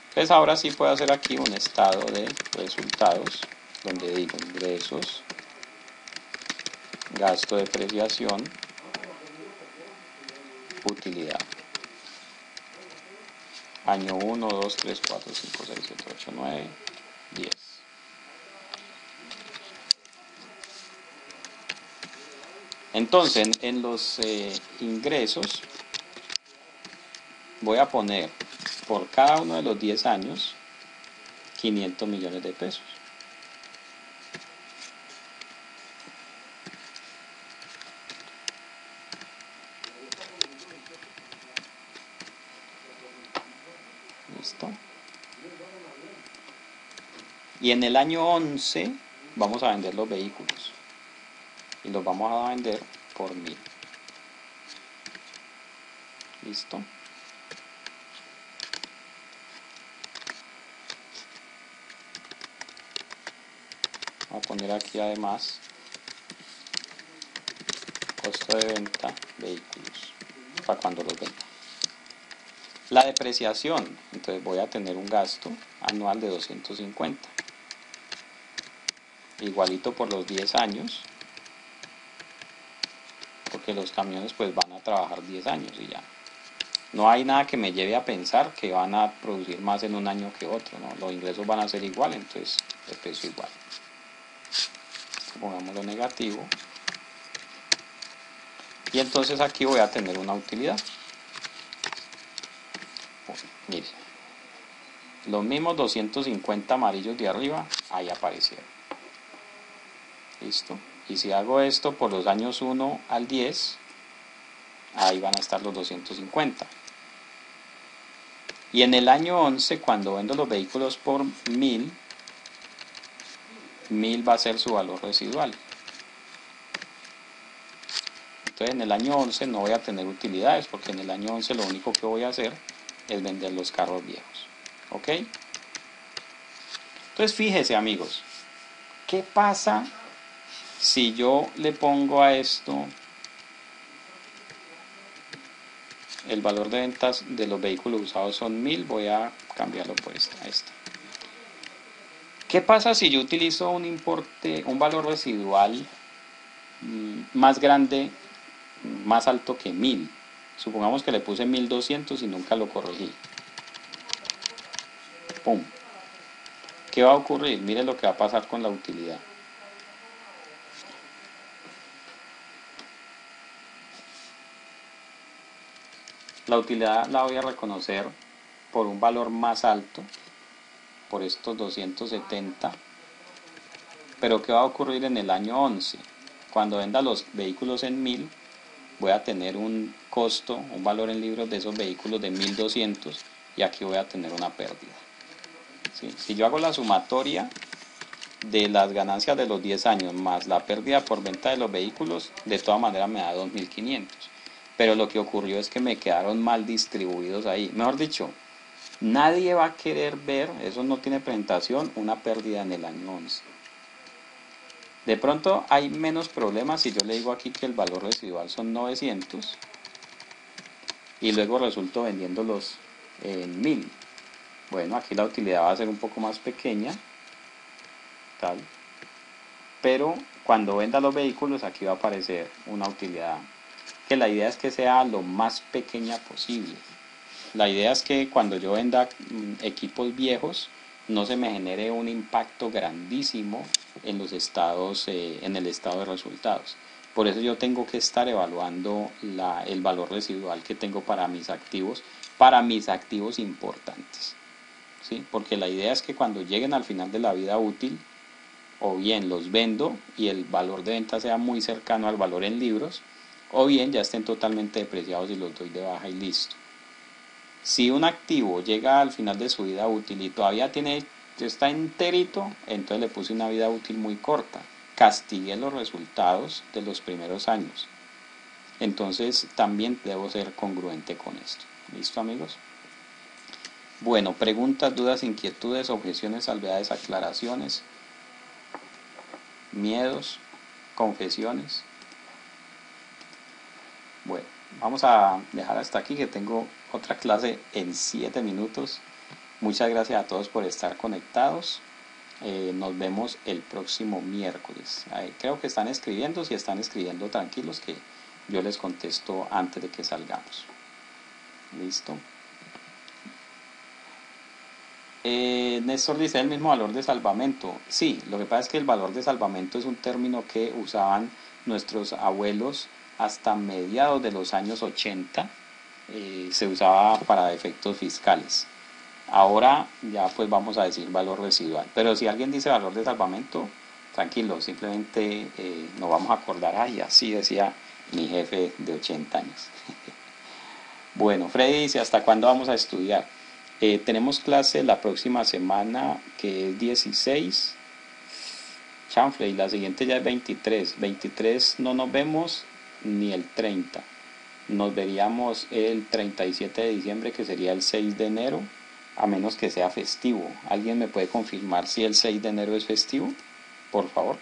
Entonces ahora sí puedo hacer aquí un estado de resultados donde digo ingresos, gasto de depreciación, utilidad. Año 1, 2, 3, 4, 5, 6, 7, 8, 9, 10. Entonces en los ingresos voy a poner por cada uno de los 10 años 500 millones de pesos. ¿Listo? Y en el año 11 vamos a vender los vehículos. Y los vamos a vender por 1.000. ¿Listo? Voy a poner aquí además costo de venta vehículos para cuando los venda. La depreciación, entonces voy a tener un gasto anual de 250. Igualito por los 10 años, porque los camiones pues van a trabajar 10 años y ya. No hay nada que me lleve a pensar que van a producir más en un año que otro, ¿no? Los ingresos van a ser igual, entonces el precio igual. Pongámoslo negativo. Y entonces aquí voy a tener una utilidad. Miren, los mismos 250 amarillos de arriba, ahí aparecieron. ¿Listo? Y si hago esto por los años 1 al 10, ahí van a estar los 250. Y en el año 11, cuando vendo los vehículos por 1.000, 1.000 va a ser su valor residual. Entonces en el año 11 no voy a tener utilidades, porque en el año 11 lo único que voy a hacer es vender los carros viejos. ¿Ok? Entonces fíjese, amigos, ¿qué pasa si yo le pongo a esto el valor de ventas de los vehículos usados son 1.000? Voy a cambiarlo por esta. ¿Qué pasa si yo utilizo un importe, un valor residual más grande, más alto que 1.000? Supongamos que le puse 1.200 y nunca lo corregí. ¡Pum! ¿Qué va a ocurrir? Miren lo que va a pasar con la utilidad. La utilidad la voy a reconocer por un valor más alto, por estos 270. Pero ¿qué va a ocurrir en el año 11? Cuando venda los vehículos en 1.000, voy a tener un costo, un valor en libros de esos vehículos de 1.200 y aquí voy a tener una pérdida. ¿Sí? Si yo hago la sumatoria de las ganancias de los 10 años más la pérdida por venta de los vehículos, de todas maneras me da 2.500. Pero lo que ocurrió es que me quedaron mal distribuidos ahí. Mejor dicho, nadie va a querer ver, eso no tiene presentación, una pérdida en el año 11. De pronto hay menos problemas si yo le digo aquí que el valor residual son 900 y luego resulto vendiéndolos en 1.000. Bueno, aquí la utilidad va a ser un poco más pequeña, tal, pero cuando venda los vehículos aquí va a aparecer una utilidad que la idea es que sea lo más pequeña posible. La idea es que cuando yo venda equipos viejos no se me genere un impacto grandísimo en los estados, en el estado de resultados. Por eso yo tengo que estar evaluando el valor residual que tengo para mis activos importantes. ¿Sí? Porque la idea es que cuando lleguen al final de la vida útil, o bien los vendo y el valor de venta sea muy cercano al valor en libros, o bien ya estén totalmente depreciados y los doy de baja y listo. Si un activo llega al final de su vida útil y todavía está enterito, entonces le puse una vida útil muy corta. Castigué los resultados de los primeros años. Entonces también debo ser congruente con esto. ¿Listo, amigos? Bueno, preguntas, dudas, inquietudes, objeciones, salvedades, aclaraciones, miedos, confesiones. Bueno, vamos a dejar hasta aquí, que tengo otra clase en 7 minutos. Muchas gracias a todos por estar conectados. Nos vemos el próximo miércoles. Creo que están escribiendo. Si están escribiendo, tranquilos, que yo les contesto antes de que salgamos. Listo. Néstor dice el mismo valor de salvamento. Sí, lo que pasa es que el valor de salvamento es un término que usaban nuestros abuelos hasta mediados de los años 80. Se usaba para efectos fiscales. Ahora ya pues vamos a decir valor residual. Pero si alguien dice valor de salvamento, tranquilo, simplemente nos vamos a acordar, ay, así decía mi jefe de 80 años. Bueno, Freddy dice, ¿hasta cuándo vamos a estudiar? Tenemos clase la próxima semana, que es 16. Chanfle, y la siguiente ya es 23. 23 no nos vemos ni el 30. Nos veríamos el 37 de diciembre, que sería el 6 de enero, a menos que sea festivo. ¿Alguien me puede confirmar si el 6 de enero es festivo? Por favor.